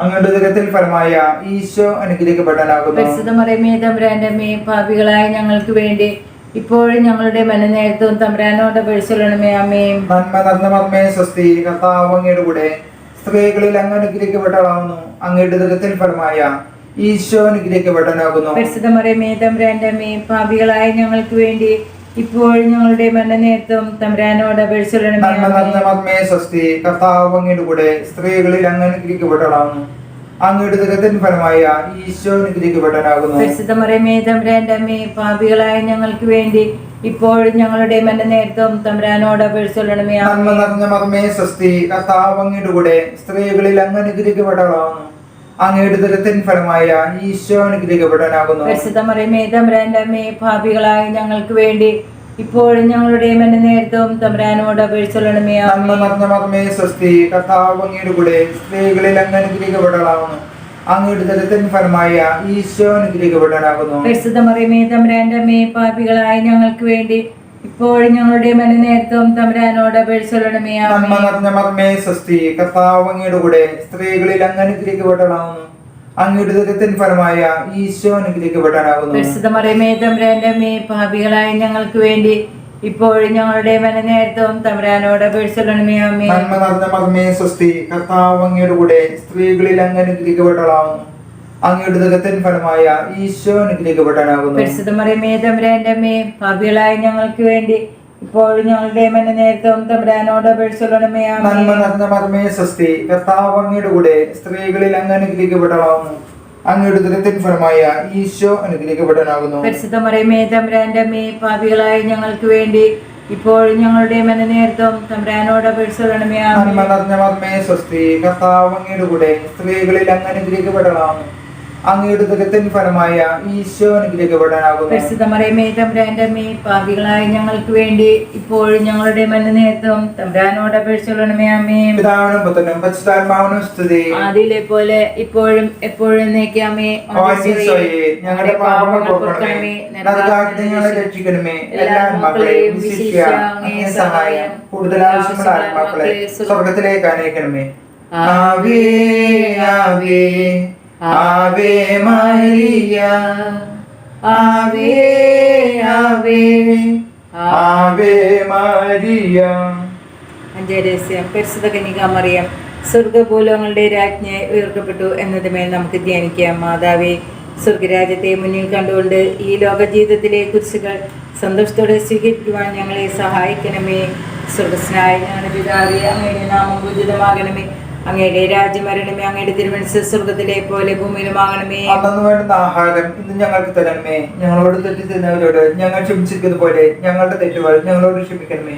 അങ്ങയുടെ ദുരിതത്തിന് ഫലമായ ഈശോ അനുഗ്രഹിക്കപ്പെട്ടവനാകുന്നു. പരിശുദ്ധ മറിയമേ തമ്പുരാന്റെ അമ്മേ, പാപികളായ ഞങ്ങൾക്ക് വേണ്ടി ഇപ്പോഴും ഞങ്ങളുടെ മരണനേരത്തും തമ്പുരാനോട് അപേക്ഷിച്ചുകൊള്ളണമേ. ആമേൻ. നന്മ നിറഞ്ഞ മർമ്മേ സ്വസ്തി. കർത്താവ് അങ്ങയുടെ കൂടെ സ്ത്രീകളിൽ അങ്ങ് അനുഗ്രഹിക്കപ്പെട്ടവളാകുന്നു. അങ്ങയുടെ ദുരിതത്തിന് ഫലമായ ഈശോ അനുഗ്രഹിക്കപ്പെട്ടവനാകുന്നു. പരിശുദ്ധ മറിയമേ തമ്പുരാന്റെ അമ്മേ, പാപികളായ ഞങ്ങൾക്ക് വേണ്ടി ഇപ്പോഴും ഞങ്ങളുടെ മരണനേരത്തും തമ്പുരാനോട് അപേക്ഷിച്ചുകൊള്ളണമേ. നന്മ നിറഞ്ഞ മർമ്മേ സ്വസ്തി. കർത്താവ് അങ്ങയുടെ കൂടെ സ്ത്രീകളിൽ അങ്ങ് അനുഗ്രഹിക്കപ്പെട്ടവളാകുന്നു. അങ്ങയുടെ ദുരിതത്തിന് ഫലമായ ഈശോ അനുഗ്രഹിക്കപ്പെട്ടവനാകുന്നു. പരിശുദ്ധ മറിയമേ തമ്പുരാന്റെ അമ്മേ, പാപികളായ ഞങ്ങൾക്ക് വേണ്ടി ഇപ്പോഴും ഞങ്ങളുടെ മരണനേരത്തും തമ്പുരാനോട് അപേക്ഷിച്ചുകൊള്ളണമേ. നന്മ നിറഞ്ഞ മർമ്മേ സ്വസ്തി. കർത്താവ് അങ്ങയുടെ കൂടെ സ്ത്രീകളിൽ അങ്ങ് അനുഗ്രഹിക്കപ്പെട്ടവളാകുന്നു. അങ്ങയുടെ ദുരിതത്തിന് ഫലമായ ഈശോ അനുഗ്രഹിക്കപ്പെട്ടവനാകുന്നു. പരിശുദ്ധ മറിയമേ തമ്പുരാന്റെ അമ്മേ, പാപികളായ ഞങ്ങൾക്ക് വേണ്ടി ഇപ്പോഴും ഞങ്ങളുടെ മരണനേരത്തും തമ്പുരാനോട് അപേക്ഷിച്ചുകൊള്ളണമേ. നന്മ നിറഞ്ഞ മർമ്മേ സ്വസ്തി. കർത്താവ് അങ്ങയുടെ കൂടെ സ്ത്രീകളിൽ അങ്ങ് അനുഗ്രഹിക്കപ്പെട്ടവളാകുന്നു. അങ്ങയുടെ ദുരിതത്തിന് ഫലമായ ഈശോ അനുഗ്രഹിക്കപ്പെട്ടവനാകുന്നു. പരിശുദ്ധ മറിയമേ തമ്പുരാന്റെ അമ്മേ, പാപികളായ ഞങ്ങൾക്ക് വേണ്ടി ഇപ്പോഴും ഞങ്ങളുടെ മരണനേരത്തും തമ്പുരാനോട് അപേക്ഷിച്ചുകൊള്ളണമേ. നന്മ നിറഞ്ഞ മർമ്മേ സ്വസ്തി. കർത്താവ് അങ്ങയുടെ കൂടെ സ്ത്രീകളിൽ അങ്ങ് അനുഗ്രഹിക്കപ്പെട്ടവളാകുന്നു. അങ്ങയുടെ ദുരിതത്തിന് ഫലമായ ഈശോ അനുഗ്രഹിക്കപ്പെട്ടവനാകുന്നു. പരിശുദ്ധ മറിയമേ തമ്പുരാന്റെ അമ്മേ, പാപികളായ ഞങ്ങൾക്ക് വേണ്ടി ഇപ്പോഴും ഞങ്ങളുടെ മരണനേരത്തും തമ്പുരാനോട് അപേക്ഷിച്ചുകൊള്ളണമേ. ആമേൻ. നന്മ നിറഞ്ഞ മർമ്മേ സ്വസ്തി. കർത്താവ് അങ്ങയുടെ കൂടെ സ്ത്രീകളിൽ അങ്ങ് അനുഗ്രഹിക്കപ്പെട്ടവളാകുന്നു. അങ്ങയുടെ ദുരിതത്തിന് ഫലമായ ഈശോ അനുഗ്രഹിക്കപ്പെട്ടവനാകുന്നു. പരിശുദ്ധ മറിയമേ തമ്പുരാന്റെ അമ്മേ, പാപികളായ ഞങ്ങൾക്ക് വേണ്ടി ഇപ്പോഴും ഞങ്ങളുടെ മരണനേരത്തും തമ്പുരാനോട് അപേക്ഷിച്ചുകൊള്ളണമേ. ആമേൻ. നന്മ നിറഞ്ഞ മർമ്മേ സ്വസ്തി. കർത്താവ് അങ്ങയുടെ കൂടെ സ്ത്രീകളിൽ അങ്ങ് അനുഗ്രഹിക്കപ്പെട്ടവളാകുന്നു. അങ്ങയുടെ ദുരിതത്തിന് ഫലമായ ഈശോ അനുഗ്രഹിക്കപ്പെട്ടവനാകുന്നു. പരിശുദ്ധ മറിയമേ തമ്പുരാന്റെ അമ്മേ, പാപികളായ ഞങ്ങൾക്ക് വേണ്ടി ഇപ്പോഴും ഞങ്ങളുടെ മരണനേരത്തും തമ്പുരാനോട് അപേക്ഷിച്ചുകൊള്ളണമേ. ആമേൻ. നന്മ നിറഞ്ഞ മർമ്മേ സ്വസ്തി. കർത്താവ് അങ്ങയുടെ കൂടെ സ്ത്രീകളിൽ അങ്ങ് അനുഗ്രഹിക്കപ്പെട്ടവളാകുന്നു. അങ്ങയുടെ ദുരിതത്തിന് ഫലമായ ഈശോ അനുഗ്രഹിക്കപ്പെട്ടവനാകുന്നു. പരിശുദ്ധ മറിയമേ തമ്പുരാന്റെ അമ്മേ, പാപികളായ ഞങ്ങൾക്ക് വേണ്ടി ഇപ്പോഴും ഞങ്ങളുടെ മരണനേരത്തും തമ്പുരാനോട് അപേക്ഷിച്ചുകൊള്ളണമേ. ആമേൻ. പിതാവിനും പുത്രനും പരിശുദ്ധാത്മാവിനും സ്തുതി. ആദിയിലെ പോലെ ഇപ്പോഴും എപ്പോഴും എന്നേക്കുമേ. ഞങ്ങളുടെ പാപങ്ങൾ പൊറുക്കണമേ. നരകാഗ്നിയിൽ ഞങ്ങളെ രക്ഷിക്കണമേ. എല്ലാ ആത്മാക്കളെയും വിശിഷ്യ അങ്ങേ സഹായം കൂടുതൽ ആവശ്യമുള്ള ആത്മാക്കളെ സ്വർഗത്തിലേക്ക് അനയിക്കണമേ. ആവേ ആവേ ആവേ മരിയ. ആവേ ആവേ ആവേ മരിയ. അഞ്ചരസ്യം. പരിശുദ്ധ കന്യകാമറിയം സ്വർഗഭൂലോകങ്ങളുടെ രാജ്ഞി ഉയർത്തപ്പെട്ടു എന്നതുമേൽ നമുക്ക് ധ്യാനിക്കാം. മാതാവേ, സ്വർഗരാജ്യത്തെ മുന്നിൽ കണ്ടുകൊണ്ട് ഈ ലോക ജീവിതത്തിലെ കുരിശുകൾ സന്തോഷത്തോടെ സ്വീകരിക്കുവാൻ ഞങ്ങളെ സഹായിക്കണമേ. സ്വർഗസ്നായ ഞങ്ങളുടെ പിതാവേ, അങ്ങയുടെ നാമം പൂജിതമാകണമേ. അങ്ങയുടെ രാജ്യം വരണമേ. അങ്ങയുടെ തിരുമനസ്സ് സ്വർഗത്തിലെ പോലെ ഭൂമിയിലുമാകണമേ. അന്നു വേണ്ടുന്ന ആഹാരം ഇന്ന് ഞങ്ങൾക്ക് തരണമേ. ഞങ്ങളോട് തെറ്റ് ചെയ്യുന്നവരോട് ഞങ്ങൾ ക്ഷമിച്ചിരിക്കുന്നത് പോലെ ഞങ്ങളുടെ തെറ്റുകൾ ഞങ്ങളോട് ക്ഷമിക്കണമേ.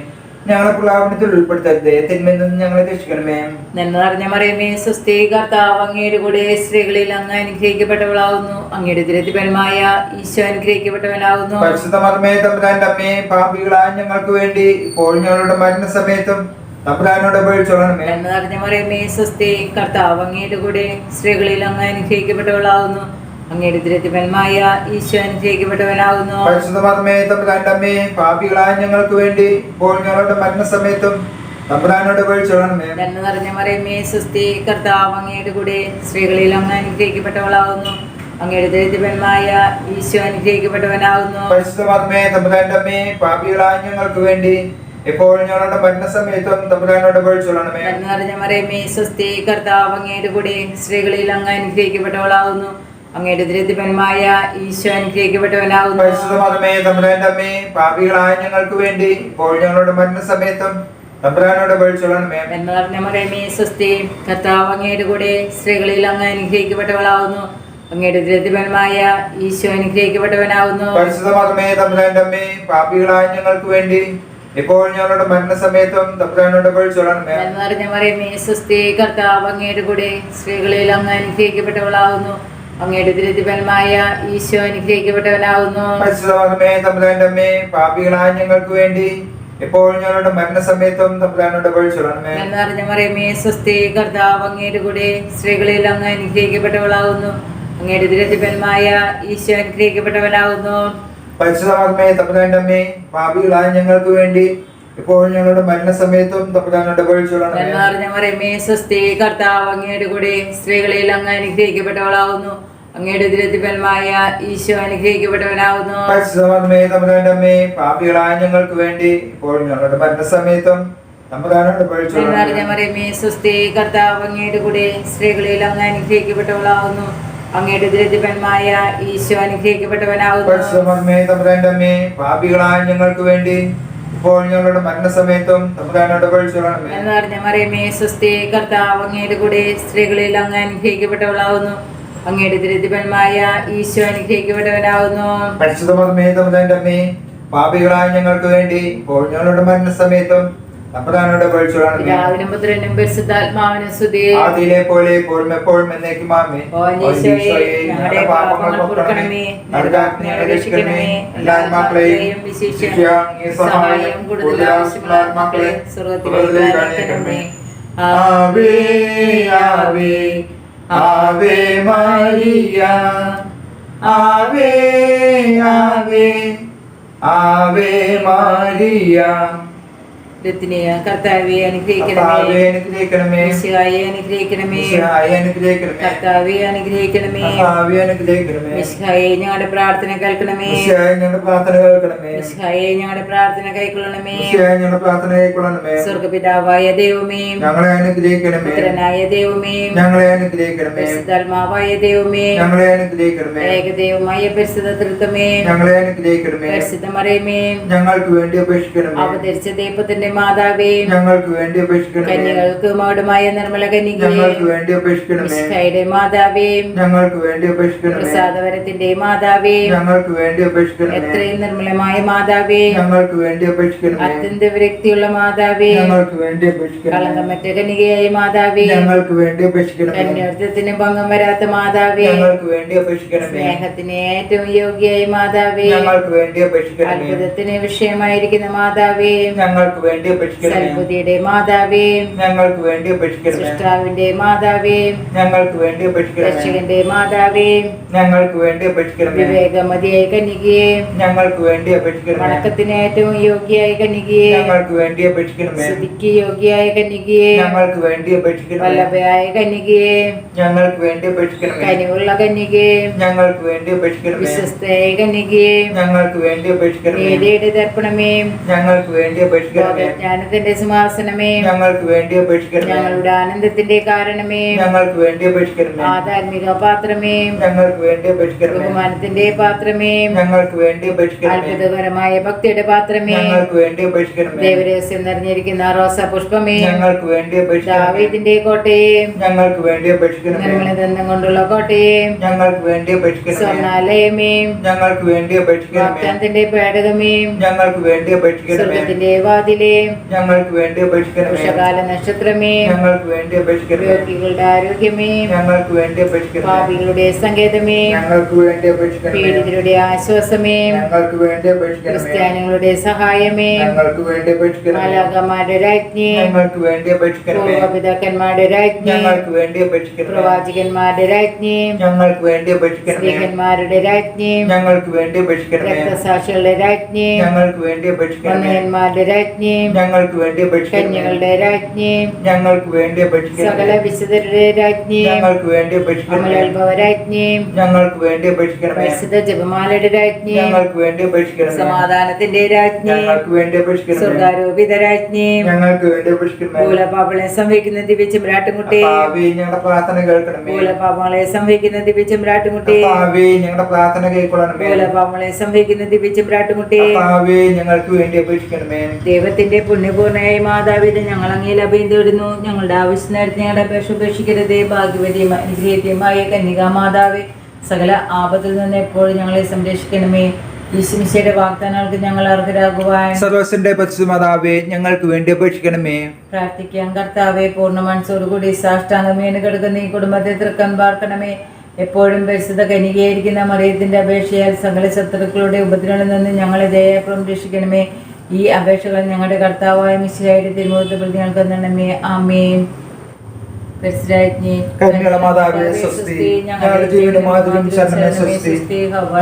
ഞങ്ങളെ പ്രലോഭനത്തിൽ ഉൾപ്പെടുത്തരുതേ, തിന്മയിൽ നിന്ന് ഞങ്ങളെ രക്ഷിക്കണമേ. നന്മ നിറഞ്ഞ മറിയമേ സ്വസ്തി. കർത്താവ് അങ്ങയുടെ കൂടെ സ്ത്രീകളിൽ അങ്ങ് അനുഗ്രഹിക്കപ്പെട്ടവളാവുന്നു. അങ്ങയുടെ ദുരിതഫലമായ ഈശോ അനുഗ്രഹിക്കപ്പെട്ടവനാവുന്നു. പരിശുദ്ധ മർമ്മേ തമ്പുരാന്റെ അമ്മേ, പാപികളായ ഞങ്ങൾക്ക് വേണ്ടി ഇപ്പോൾ ഞങ്ങളുടെ മരണസമയത്തും തമ്പുരാനോട് അപേക്ഷിച്ചുകൊള്ളണമേ. നന്മ നിറഞ്ഞ മറിയമേ സ്വസ്തി. കർത്താവ് അങ്ങയുടെ കൂടെ സ്ത്രീകളിൽ അങ്ങ് അനുഗ്രഹിക്കപ്പെട്ടവളാവുന്നു. അങ്ങയുടെ ദുരിതഫലമായ ഈശോ അനുഗ്രഹിക്കപ്പെട്ടവനാവുന്നു. പരിശുദ്ധ മർമ്മേ തമ്പുരാന്റെ അമ്മേ, പാപികളായ ഞങ്ങൾക്ക് വേണ്ടി ഇപ്പോൾ ഞങ്ങളുടെ മരണസമയത്തും തമ്പുരാനോട് അപേക്ഷിച്ചുകൊള്ളണമേ. നന്മ നിറഞ്ഞ മറിയമേ സ്വസ്തി. കർത്താവ് അങ്ങയുടെ കൂടെ സ്ത്രീകളിൽ അങ്ങ് അനുഗ്രഹിക്കപ്പെട്ടവളാവുന്നു. അങ്ങയുടെ ദുരിതഫലമായ ഈശോ അനുഗ്രഹിക്കപ്പെട്ടവനാവുന്നു. പരിശുദ്ധ മർമ്മേ തമ്പുരാന്റെ അമ്മേ, പാപികളായ ഞങ്ങൾക്ക് വേണ്ടി ഇപ്പോൾ ഞങ്ങളുടെ മരണസമയത്തും തമ്പുരാനോട് അപേക്ഷിച്ചുകൊള്ളണമേ. നന്മ നിറഞ്ഞ മറിയമേ സ്വസ്തി. കർത്താവ് അങ്ങയുടെ കൂടെ സ്ത്രീകളിൽ അങ്ങ് അനുഗ്രഹിക്കപ്പെട്ടവളാവുന്നു. അങ്ങയുടെ ദുരിതഫലമായ ഈശോ അനുഗ്രഹിക്കപ്പെട്ടവനാവുന്നു. പരിശുദ്ധ മർമ്മേ തമ്പുരാന്റെ അമ്മേ, പാപികളായ ഞങ്ങൾക്ക് വേണ്ടി ഇപ്പോൾ ഞങ്ങളുടെ മരണസമയത്തും തമ്പുരാനോട് അപേക്ഷിച്ചുകൊള്ളണമേ. നന്മ നിറഞ്ഞ മറിയമേ സ്വസ്തി. കർത്താവ് അങ്ങയുടെ കൂടെ സ്ത്രീകളിൽ അങ്ങ് അനുഗ്രഹിക്കപ്പെട്ടവളാവുന്നു. അങ്ങയുടെ ദുരിതഫലമായ ഈശോ അനുഗ്രഹിക്കപ്പെട്ടവനാവുന്നു. പരിശുദ്ധ മർമ്മേ തമ്പുരാന്റെ അമ്മേ, പാപികളായ ഞങ്ങൾക്ക് വേണ്ടി ഇപ്പോൾ ഞങ്ങളുടെ മരണസമയത്തും തമ്പുരാനോട് അപേക്ഷിച്ചുകൊള്ളണമേ. നന്മ നിറഞ്ഞ മറിയമേ സ്വസ്തി, കർത്താവ് അങ്ങയുടെ കൂടെ സ്ത്രീകളിൽ അങ്ങ് അനുഗ്രഹിക്കപ്പെട്ടവളാകുന്നു. അങ്ങയുടെ ദുരിതഫലമായ ഈശോ അനുഗ്രഹിക്കപ്പെട്ടവനാകുന്നു. പരിശുദ്ധമേ തമ്പുരാന്റെ അമ്മേ, പാപികളായ ഞങ്ങൾക്ക് വേണ്ടി ഇപ്പോൾ ഞങ്ങളുടെ മരണസമയത്തും തമ്പുരാനോട് അപേക്ഷിച്ചുകൊള്ളണമേ. നന്മ നിറഞ്ഞ മറിയമേ സ്വസ്തി, കർത്താവ് അങ്ങയുടെ കൂടെ സ്ത്രീകളിൽ അങ്ങ് അനുഗ്രഹിക്കപ്പെട്ടവളാകുന്നു. അങ്ങയുടെ ദുരിതഫലമായ ഈശോ അനുഗ്രഹിക്കപ്പെട്ടവനാകുന്നു. പരിശുദ്ധമേ തമ്പുരാന്റെ അമ്മേ, പാപികളായ ഞങ്ങൾക്ക് വേണ്ടി ഇപ്പോൾ ഞങ്ങളുടെ മരണസമയത്തും തമ്പുരാനോട് അപേക്ഷിച്ചുകൊള്ളണമേ. നന്മ നിറഞ്ഞ മറിയമേ സ്വസ്തി, കർത്താവ് അങ്ങയുടെ കൂടെ സ്ത്രീകളിൽ അങ്ങ് അനുഗ്രഹിക്കപ്പെട്ടവളാകുന്നു. അങ്ങയുടെ ദുരിതഫലമായ ഈശോ അനുഗ്രഹിക്കപ്പെട്ടവനാകുന്നു. പരിശുദ്ധമേ തമ്പുരാന്റെ അമ്മേ, പാപികളായ ഞങ്ങൾക്ക് വേണ്ടി ഇപ്പോൾ ഞങ്ങളുടെ മരണസമയത്തും തമ്പുരാനോട് നന്മ നിറഞ്ഞ അപേക്ഷിച്ചുകൊള്ളണമേ. മറിയമേ സ്വസ്തി, കർത്താവ് അങ്ങയുടെ കൂടെ സ്ത്രീകളിൽ അങ്ങ് അനുഗ്രഹിക്കപ്പെട്ടവളാകുന്നു. അങ്ങയുടെ ദുരിതഫലമായ ഈശോ അനുഗ്രഹിക്കപ്പെട്ടവനാകുന്നു. പരിശുദ്ധമേ തമ്പുരാന്റെ അമ്മേ, പാപികളായ ഞങ്ങൾക്ക് വേണ്ടി ഇപ്പോൾ ഞങ്ങളുടെ മരണസമയത്തും തമ്പുരാനോട് അപേക്ഷിച്ചുകൊള്ളണമേ. നന്മ നിറഞ്ഞ മറിയമേ സ്വസ്തി, കർത്താവ് അങ്ങയുടെ കൂടെ സ്ത്രീകളിൽ അങ്ങ് അനുഗ്രഹിക്കപ്പെട്ടവളാകുന്നു. അങ്ങയുടെ ദുരിതഫലമായ ഈശോ അനുഗ്രഹിക്കപ്പെട്ടവനാകുന്നു. പരിശുദ്ധമേ തമ്പുരാന്റെ അമ്മേ, പാപികളായ ഞങ്ങൾക്ക് വേണ്ടി ഇപ്പോൾ ഞങ്ങളുടെ മരണസമയത്തും തമ്പുരാനോട് അപേക്ഷിച്ചുകൊള്ളണമേ. പിതാവിനും പുത്രനും പരിശുദ്ധാത്മാവിനും സ്തുതി. ആദിയിലെ പോലെ എപ്പോഴും എപ്പോഴും എന്നേക്കും ആമേൻ. ഓ ഈശോയെ, ഞങ്ങളുടെ പാപങ്ങൾ പൊറുക്കണമേ, നരകാഗ്നിയെ രക്ഷിക്കണമേ, എല്ലാ ആത്മാക്കളെയും വിശേഷിച്ച് അങ്ങേ സഹായം കൂടുതൽ ആവശ്യമുള്ള ആത്മാക്കളെ സ്വർഗ്ഗത്തിലേക്ക് അയക്കണമേ. ആവേ ആവേ ആവേ മരിയ, ആവേ ആവേ ആവേ മരിയ. രത്തിനെയ കർത്താവെ അനുഗ്രഹിക്കണമേ, കർത്താവേ അനുഗ്രഹിക്കണമേ, മിശിഹായെ അനുഗ്രഹിക്കണമേ, മിശിഹായെ അനുഗ്രഹിക്കണമേ, കർത്താവെ അനുഗ്രഹിക്കണമേ, കർത്താവേ അനുഗ്രഹിക്കണമേ, മിശിഹായെ ഞങ്ങളുടെ പ്രാർത്ഥന കേൾക്കണമേ, മിശിഹായെ ഞങ്ങളുടെ പ്രാർത്ഥന കേൾക്കണമേ, മിശിഹായെ ഞങ്ങളുടെ പ്രാർത്ഥന കൈക്കൊള്ളണമേ. മിശിഹായെ ഞങ്ങളുടെ പ്രാർത്ഥന കേൾക്കണമേ. സ്വർഗപിതാവായ ദൈവമേ, ഞങ്ങളെ അനുഗ്രഹിക്കണമേ, പുത്രനായ ദൈവമേ, ഞങ്ങളെ അനുഗ്രഹിക്കണമേ, പരിശുദ്ധാത്മാവായ ദൈവമേ, ഞങ്ങളെ അനുഗ്രഹിക്കണമേ, ഏകദൈവമായ പരിശുദ്ധ തൃത്വമേ, ഞങ്ങളെ അനുഗ്രഹിക്കണമേ, പരിശുദ്ധ മറിയമേ, ഞങ്ങൾക്ക് വേണ്ടി അപേക്ഷിക്കണമേ, അവതരിച്ച ദൈവത്തിന്റെ മാതാവേ, ഞങ്ങൾക്ക് വേണ്ടി അപേക്ഷിക്കണമേ, കന്യകൾക്ക് മൗഢമായ നിർമ്മല കന്യകേ, ഞങ്ങൾക്ക് വേണ്ടി അപേക്ഷിക്കണമേ, മിശിഹായുടെ മാതാവേ, ഞങ്ങൾക്ക് വേണ്ടി അപേക്ഷിക്കണമേ, പ്രസാദവരത്തിന്റെ മാതാവേ, ഞങ്ങൾക്ക് വേണ്ടി അപേക്ഷിക്കണമേ, എത്രയും നിർമ്മലമായ മാതാവേ, ഞങ്ങൾക്ക് വേണ്ടി അപേക്ഷിക്കണമേ, അത്യന്ത വിരക്തിയുള്ള മാതാവേ, ഞങ്ങൾക്ക് വേണ്ടി അപേക്ഷിക്കണമേ, കളങ്കമറ്റ കന്യകയായ മാതാവേ, ഞങ്ങൾക്ക് വേണ്ടി അപേക്ഷിക്കണമേ, കന്യാർത്ഥത്തിന് ഭംഗം വരാത്ത മാതാവേ, ഞങ്ങൾക്ക് വേണ്ടി അപേക്ഷിക്കണമേ, സ്നേഹത്തിന് ഏറ്റവും യോഗ്യയായ മാതാവേ, ഞങ്ങൾക്ക് വേണ്ടി അപേക്ഷിക്കണമേ, അത്ഭുതത്തിന് വിഷയമായിരിക്കുന്ന മാതാവേ, ഞങ്ങൾക്ക് വേണ്ടി അപേക്ഷിക്കണമേ, സൽബുദ്ധിയുടെ മാതാവേ, ഞങ്ങൾക്ക് വേണ്ടി അപേക്ഷിക്കണമേ, സൃഷ്ടാവിന്റെ മാതാവേ, ഞങ്ങൾക്ക് വേണ്ടി അപേക്ഷിക്കണമേ, രക്ഷകന്റെ മാതാവേ, ഞങ്ങൾക്ക് വേണ്ടി അപേക്ഷിക്കണമേ, വിവേകമതിയായ കന്യകയെ, ഞങ്ങൾക്ക് വേണ്ടി അപേക്ഷിക്കണമേ, വണക്കത്തിന് ഏറ്റവും യോഗ്യയായ കന്യകയെ, ഞങ്ങൾക്ക് വേണ്ടി അപേക്ഷിക്കണമേ, സ്തുതിക്ക് യോഗ്യയായ കന്യകയെ, ഞങ്ങൾക്ക് വേണ്ടി അപേക്ഷിക്കണമേ, വല്ലഭയായ കന്യകയെ, ഞങ്ങൾക്ക് വേണ്ടി അപേക്ഷിക്കണമേ, കനിവുള്ള കന്യകയെ, ഞങ്ങൾക്ക് വേണ്ടി അപേക്ഷിക്കണമേ, വിശ്വസ്തയായ കന്യകയെ, ഞങ്ങൾക്ക് വേണ്ടി അപേക്ഷിക്കണമേ, നീതിയുടെ ദർപ്പണമേ, ഞങ്ങൾക്ക് വേണ്ടി അപേക്ഷിക്കണമേ, ജ്ഞാനത്തിന്റെ സിംഹാസനമേ, ഞങ്ങൾക്ക് വേണ്ടി അപേക്ഷിക്കണമേ, ഞങ്ങളുടെ ആനന്ദത്തിന്റെ കാരണമേ, ഞങ്ങൾക്ക് വേണ്ടി അപേക്ഷിക്കണമേ, ആധ്യാത്മിക പാത്രമേ, ഞങ്ങൾക്ക് വേണ്ടി അപേക്ഷിക്കണമേ, ബഹുമാനത്തിന്റെ പാത്രമേ, ഞങ്ങൾക്ക് വേണ്ടി അപേക്ഷിക്കണമേ, അത്ഭുതകരമായ ഭക്തിയുടെ പാത്രമേ, ഞങ്ങൾക്ക് വേണ്ടി അപേക്ഷിക്കണമേ, ദൈവരഹസ്യം നിറഞ്ഞിരിക്കുന്ന റോസാ പുഷ്പമേ, ഞങ്ങൾക്ക് വേണ്ടി അപേക്ഷിക്കണമേ, ദാവീദിന്റെ കോട്ടയെ, ഞങ്ങൾക്ക് വേണ്ടി അപേക്ഷിക്കണമേ, നിർമ്മലദന്തം കൊണ്ടുള്ള കോട്ടയെ, ഞങ്ങൾക്ക് വേണ്ടി അപേക്ഷിക്കണമേ, സ്വർണാലയമേ, ഞങ്ങൾക്ക് വേണ്ടി അപേക്ഷിക്കണമേ, വാഗ്ദാനത്തിന്റെ പേടകമേ, ഞങ്ങൾക്ക് വേണ്ടി അപേക്ഷിക്കണമേ, സ്വർഗത്തിന്റെ വാതിലേ, ഞങ്ങൾക്ക് വേണ്ടി അപേക്ഷിക്കണമേ, ഉഷകാല നക്ഷത്രമേ, ഞങ്ങൾക്ക് വേണ്ടി അപേക്ഷിക്കണമേ, രോഗികളുടെ ആരോഗ്യമേ, ഞങ്ങൾക്ക് വേണ്ടി അപേക്ഷിക്കണമേ, പാപികളുടെ സങ്കേതമേ, ഞങ്ങൾക്ക് വേണ്ടി അപേക്ഷിക്കണമേ, പീഡിതരുടെ ആശ്വാസമേ, ഞങ്ങൾക്ക് വേണ്ടി അപേക്ഷിക്കണമേ, ക്രിസ്ത്യാനികളുടെ സഹായമേ, ഞങ്ങൾക്ക് വേണ്ടി അപേക്ഷിക്കണമേ, മാലാഖമാരുടെ രാജ്ഞി, ഞങ്ങൾക്ക് വേണ്ടി അപേക്ഷിക്കണമേ, പൂർവപിതാക്കന്മാരുടെ രാജ്ഞി, ഞങ്ങൾക്ക് വേണ്ടി അപേക്ഷിക്കണമേ, പ്രവാചകന്മാരുടെ രാജ്ഞി, ഞങ്ങൾക്ക് വേണ്ടി അപേക്ഷിക്കണമേ, സ്ത്രീകന്മാരുടെ രാജ്ഞി, ഞങ്ങൾക്ക് വേണ്ടി അപേക്ഷിക്കണമേ, രക്തസാക്ഷികളുടെ രാജ്ഞി, ഞങ്ങൾക്ക് വേണ്ടി അപേക്ഷിക്കണമേ, വന്യന്മാരുടെ രാജ്ഞി, ഞങ്ങൾക്ക് വേണ്ടി അപേക്ഷിക്കണമേ, കന്യകളുടെ രാജ്ഞി, ഞങ്ങൾക്ക് വേണ്ടി അപേക്ഷിക്കണമേ, സകല വിശുദ്ധരുടെ രാജ്ഞി, ഞങ്ങൾക്ക് വേണ്ടി അപേക്ഷിക്കണമേ, അമലോത്ഭവ രാജ്ഞി, ഞങ്ങൾക്ക് വേണ്ടി അപേക്ഷിക്കണമേ, പരിശുദ്ധ ജപമാലയുടെ രാജ്ഞി, ഞങ്ങൾക്ക് വേണ്ടി അപേക്ഷിക്കണമേ, സമാധാനത്തിന്റെ രാജ്ഞി, ഞങ്ങൾക്ക് വേണ്ടി അപേക്ഷിക്കണമേ, സ്വർഗാരോപിത രാജ്ഞി, ഞങ്ങൾക്ക് വേണ്ടി അപേക്ഷിക്കണമേ, മൂലപാപങ്ങളെ സംവഹിക്കുന്ന ദിവ്യചെമ്പ്രാട്ടുംകുട്ടി, കർത്താവേ, ഞങ്ങളുടെ പ്രാർത്ഥന കേൾക്കണമേ, മൂലപാപങ്ങളെ സംവഹിക്കുന്ന ദിവ്യചെമ്പ്രാട്ടുംകുട്ടി, കർത്താവേ, ഞങ്ങളുടെ പ്രാർത്ഥന കേൾക്കണമേ, മൂലപാപങ്ങളെ സംവഹിക്കുന്ന ദിവ്യചെമ്പ്രാട്ടുംകുട്ടി, കർത്താവേ, ഞങ്ങൾക്ക് വേണ്ടി അപേക്ഷിക്കണമേ, ദൈവത്തിന്റെ പുണ്യപൂർണ്ണയായ മാതാവിനെ ഞങ്ങൾ അങ്ങയിൽ അഭയം തേടുന്നു. ഞങ്ങളുടെ ആവശ്യം നേരത്തെ ഞങ്ങളുടെ അപേക്ഷ ഉപേക്ഷിക്കരുതേ. ഭാഗ്യവതിയും അനുഗ്രഹീതയുമായ കന്യകാ മാതാവേ, സകല ആപത്തിൽ നിന്ന് എപ്പോഴും ഞങ്ങളെ സംരക്ഷിക്കണമേ. ഈശ്വമിശയുടെ വാഗ്ദാനങ്ങൾക്ക് ഞങ്ങൾ അർഹരാകുവാൻ സർവസ്വന്റെ പരിശുദ്ധമാതാവേ ഞങ്ങൾക്ക് വേണ്ടി അപേക്ഷിക്കണമേ. പ്രാർത്ഥിക്കാം. കർത്താവെ, പൂർണ്ണ മനസ്സോടുകൂടി സാഷ്ടാംഗമേന് കിടക്കുന്ന ഈ കുടുംബത്തെ തൃക്കം പാർക്കണമേ. എപ്പോഴും പരിശുദ്ധ കനികയായിരിക്കുന്ന മറിയത്തിന്റെ അപേക്ഷയാൽ സകല ശത്രുക്കളുടെ ഉപദ്രവങ്ങളിൽ നിന്ന് ഞങ്ങളെ ദയാപൂർവ്വം രക്ഷിക്കണമേ. ഈ അപേക്ഷകൾ ഞങ്ങളുടെ കർത്താവായ മിശിഹായുടെ തിരുമുഖത്ത് പ്രതി നൽകുന്നണമേ. ആമേൻ. കന്യകമാതാവേ സ്വസ്തി, ഞങ്ങളുടെ ജീവനും മാധുര്യം ശരണമേ സ്വസ്തി.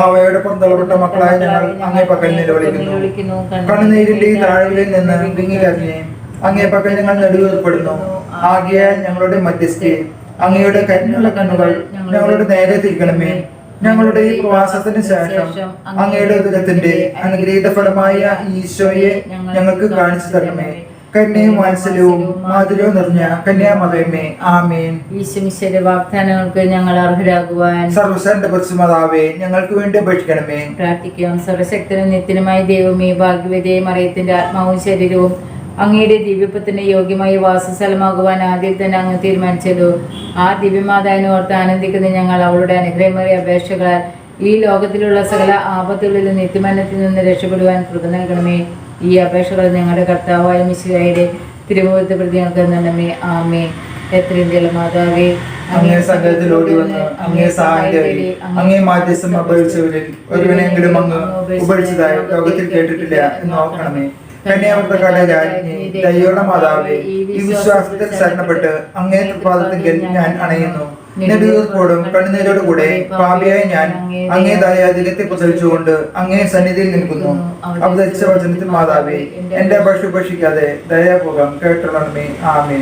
ഹവ്വയുടെ പുറന്തള്ളപ്പെട്ട മക്കളായ ഞങ്ങൾ അങ്ങേ പക്കൽ നിലവിളിക്കുന്നു. കണ്ണുനീരിന്റെ ഈ താഴ്വരയിൽ നിന്ന് വിങ്ങിക്കരഞ്ഞ് അങ്ങേ പക്കൽ ഞങ്ങൾ നെടുവേർപ്പെടുന്നു. ആകയാൽ ഞങ്ങളുടെ മധ്യസ്ഥെ അങ്ങയുടെ കരുണയുള്ള കണ്ണുകൾ ഞങ്ങളുടെ നേരെ തിരിക്കണമേ. ഞങ്ങളുടെ ഈ പ്രവാസത്തിന് ശേഷം അങ്ങയുടെ ഉദരത്തിന്റെ അനുഗ്രഹീത ഫലമായ ഈശോയെ ഞങ്ങൾക്ക് കാണിച്ചു തരണമേ. കന്യയും വാത്സല്യവും മാധുര്യവും നിറഞ്ഞ കന്യാമതയമേ. ആമേൻ. ഈശ്വമിശയുടെ വാഗ്ദാനങ്ങൾക്ക് ഞങ്ങൾ അർഹരാകുവാൻ സർവ്വസന്റെ പരിശുദ്ധമാതാവേ ഞങ്ങൾക്ക് വേണ്ടി അപേക്ഷിക്കണമേ. പ്രാർത്ഥിക്കാം. സർവശക്തനും നിത്യനുമായ ദൈവമേ, ഭാഗ്യവതിയെ മറിയത്തിന്റെ ആത്മാവും ശരീരവും അങ്ങയുടെ ദിവ്യത്വത്തിന് യോഗ്യമായ വാസസ്ഥലമാകുവാൻ ആദ്യം തന്നെ അങ്ങ് തീരുമാനിച്ചല്ലോ. ആ ദിവ്യമാതാവിനെ ഓർത്ത് ആനന്ദിക്കുന്ന ഞങ്ങൾ അവളുടെ അനുഗ്രഹമേറിയ അപേക്ഷകളാൽ ഈ ലോകത്തിലുള്ള സകല ആപത്തുകളിൽ നിത്യമരണത്തിൽ നിന്ന് രക്ഷപ്പെടുവാൻ കൃപ നൽകണമേ. ഈ അപേക്ഷകൾ ഞങ്ങളുടെ കർത്താവായ മിശിഹായുടെ തിരുമുഖത്ത് പ്രതി നൽകുന്നണമേ. ആമേൻ. എത്രയും ജലമാതാവേ, അങ്ങേ സകലത്തിലോടി വന്ന് അങ്ങേ സഹായം തേടി അങ്ങേ മാധ്യസ്ഥം അപേക്ഷിച്ചവരിൽ ഒരുവനെങ്കിലും അങ്ങ് ഉപേക്ഷിച്ചതായി ലോകത്തിൽ കേട്ടിട്ടില്ല എന്ന് ഓർക്കണമേ. കന്യാവർത്തക്കാരുടെ രാജ്ഞി, ദയയുള്ള മാതാവേ, ഈ വിശ്വാസത്തിൽ ശരണപ്പെട്ട് അങ്ങേ തൃപ്പാദത്തിൽ ഞാൻ അണയുന്നു. നെടുവീർപ്പോടും കണ്ണുനീരോടുകൂടെ പാപിയായ ഞാൻ അങ്ങേ ദയാദിലത്തെ പ്രസവിച്ചുകൊണ്ട് അങ്ങേ സന്നിധിയിൽ നിൽക്കുന്നു. അവതരിച്ച വചനത്തിൽ മാതാവേ, എന്റെ അപേക്ഷ ഉപേക്ഷിക്കാതെ ദയാപൂർവം കേട്ടുള്ളണമേ. ആമേ.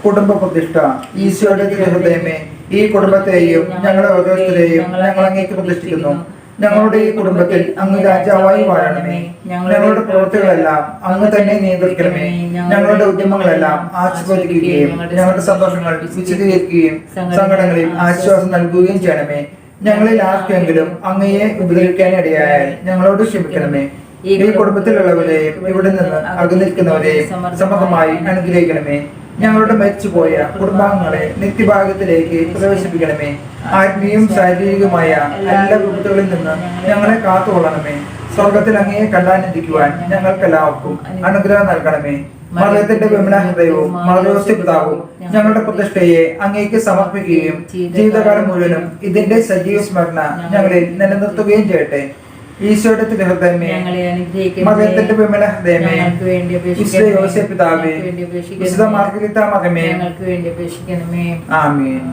കുടുംബ പ്രതിഷ്ഠ. ഈശോയുടെ ഹൃദയമേ, ഈ കുടുംബത്തെയും ഞങ്ങളുടെ ഓരോരുത്തരെയും ഞങ്ങൾ അങ്ങേക്ക് പ്രതിഷ്ഠിക്കുന്നു. ഞങ്ങളുടെ ഈ കുടുംബത്തിൽ അങ്ങ് രാജാവായി വാഴണമേ. ഞങ്ങളുടെ പ്രവൃത്തികളെല്ലാം അങ്ങ് തന്നെ നിയന്ത്രിക്കണമേ. ഞങ്ങളുടെ ഉദ്യമങ്ങളെല്ലാം ആശീർവദിക്കുകയും ഞങ്ങളുടെ സന്തോഷങ്ങൾ വിശദീകരിക്കുകയും സങ്കടങ്ങളിൽ ആശ്വാസം നൽകുകയും ചെയ്യണമേ. ഞങ്ങളിൽ ആർക്കെങ്കിലും അങ്ങയെ ഉപദ്രവിക്കാനിടയായാൽ ഞങ്ങളോട് ക്ഷമിക്കണമേ. ഈ കുടുംബത്തിലുള്ളവരെയും ഇവിടെ നിന്ന് അകന്നിരിക്കുന്നവരെയും സമൃദ്ധമായി അനുഗ്രഹിക്കണമേ. ഞങ്ങളുടെ മരിച്ചുപോയ കുടുംബാംഗങ്ങളെ നിത്യഭാഗത്തിലേക്ക് പ്രവേശിപ്പിക്കണമേ. ആത്മീയവും ശാരീരികവുമായ എല്ലാ വിപത്തുകളിൽ നിന്ന് ഞങ്ങളെ കാത്തുകൊള്ളണമേ. സ്വർഗത്തിൽ അങ്ങയെ കണ്ടാനന്ദിക്കുവാൻ ഞങ്ങൾക്കെല്ലാവർക്കും അനുഗ്രഹം നൽകണമേ. മറിയത്തിന്റെ വിമല ഹൃദയവും മറിയോസ്യ പിതാവും ഞങ്ങളുടെ പ്രതിഷ്ഠയെ അങ്ങേക്ക് സമർപ്പിക്കുകയും ജീവിതകാലം മുഴുവനും ഇതിന്റെ സജീവ സ്മരണ ഞങ്ങളിൽ നിലനിർത്തുകയും ചെയ്യട്ടെ. ഈശോയുടെ തിരുഹൃദയമേ, മറിയത്തിന്റെ വിമല ഹൃദയമേ, വിശുദ്ധ യോസേപ്പ് പിതാവേ, വിശുദ്ധ മാർഗ്ഗരീത്ത മകമേ, ഞങ്ങൾക്ക് വേണ്ടി അപേക്ഷിക്കണമേ. ആമേൻ.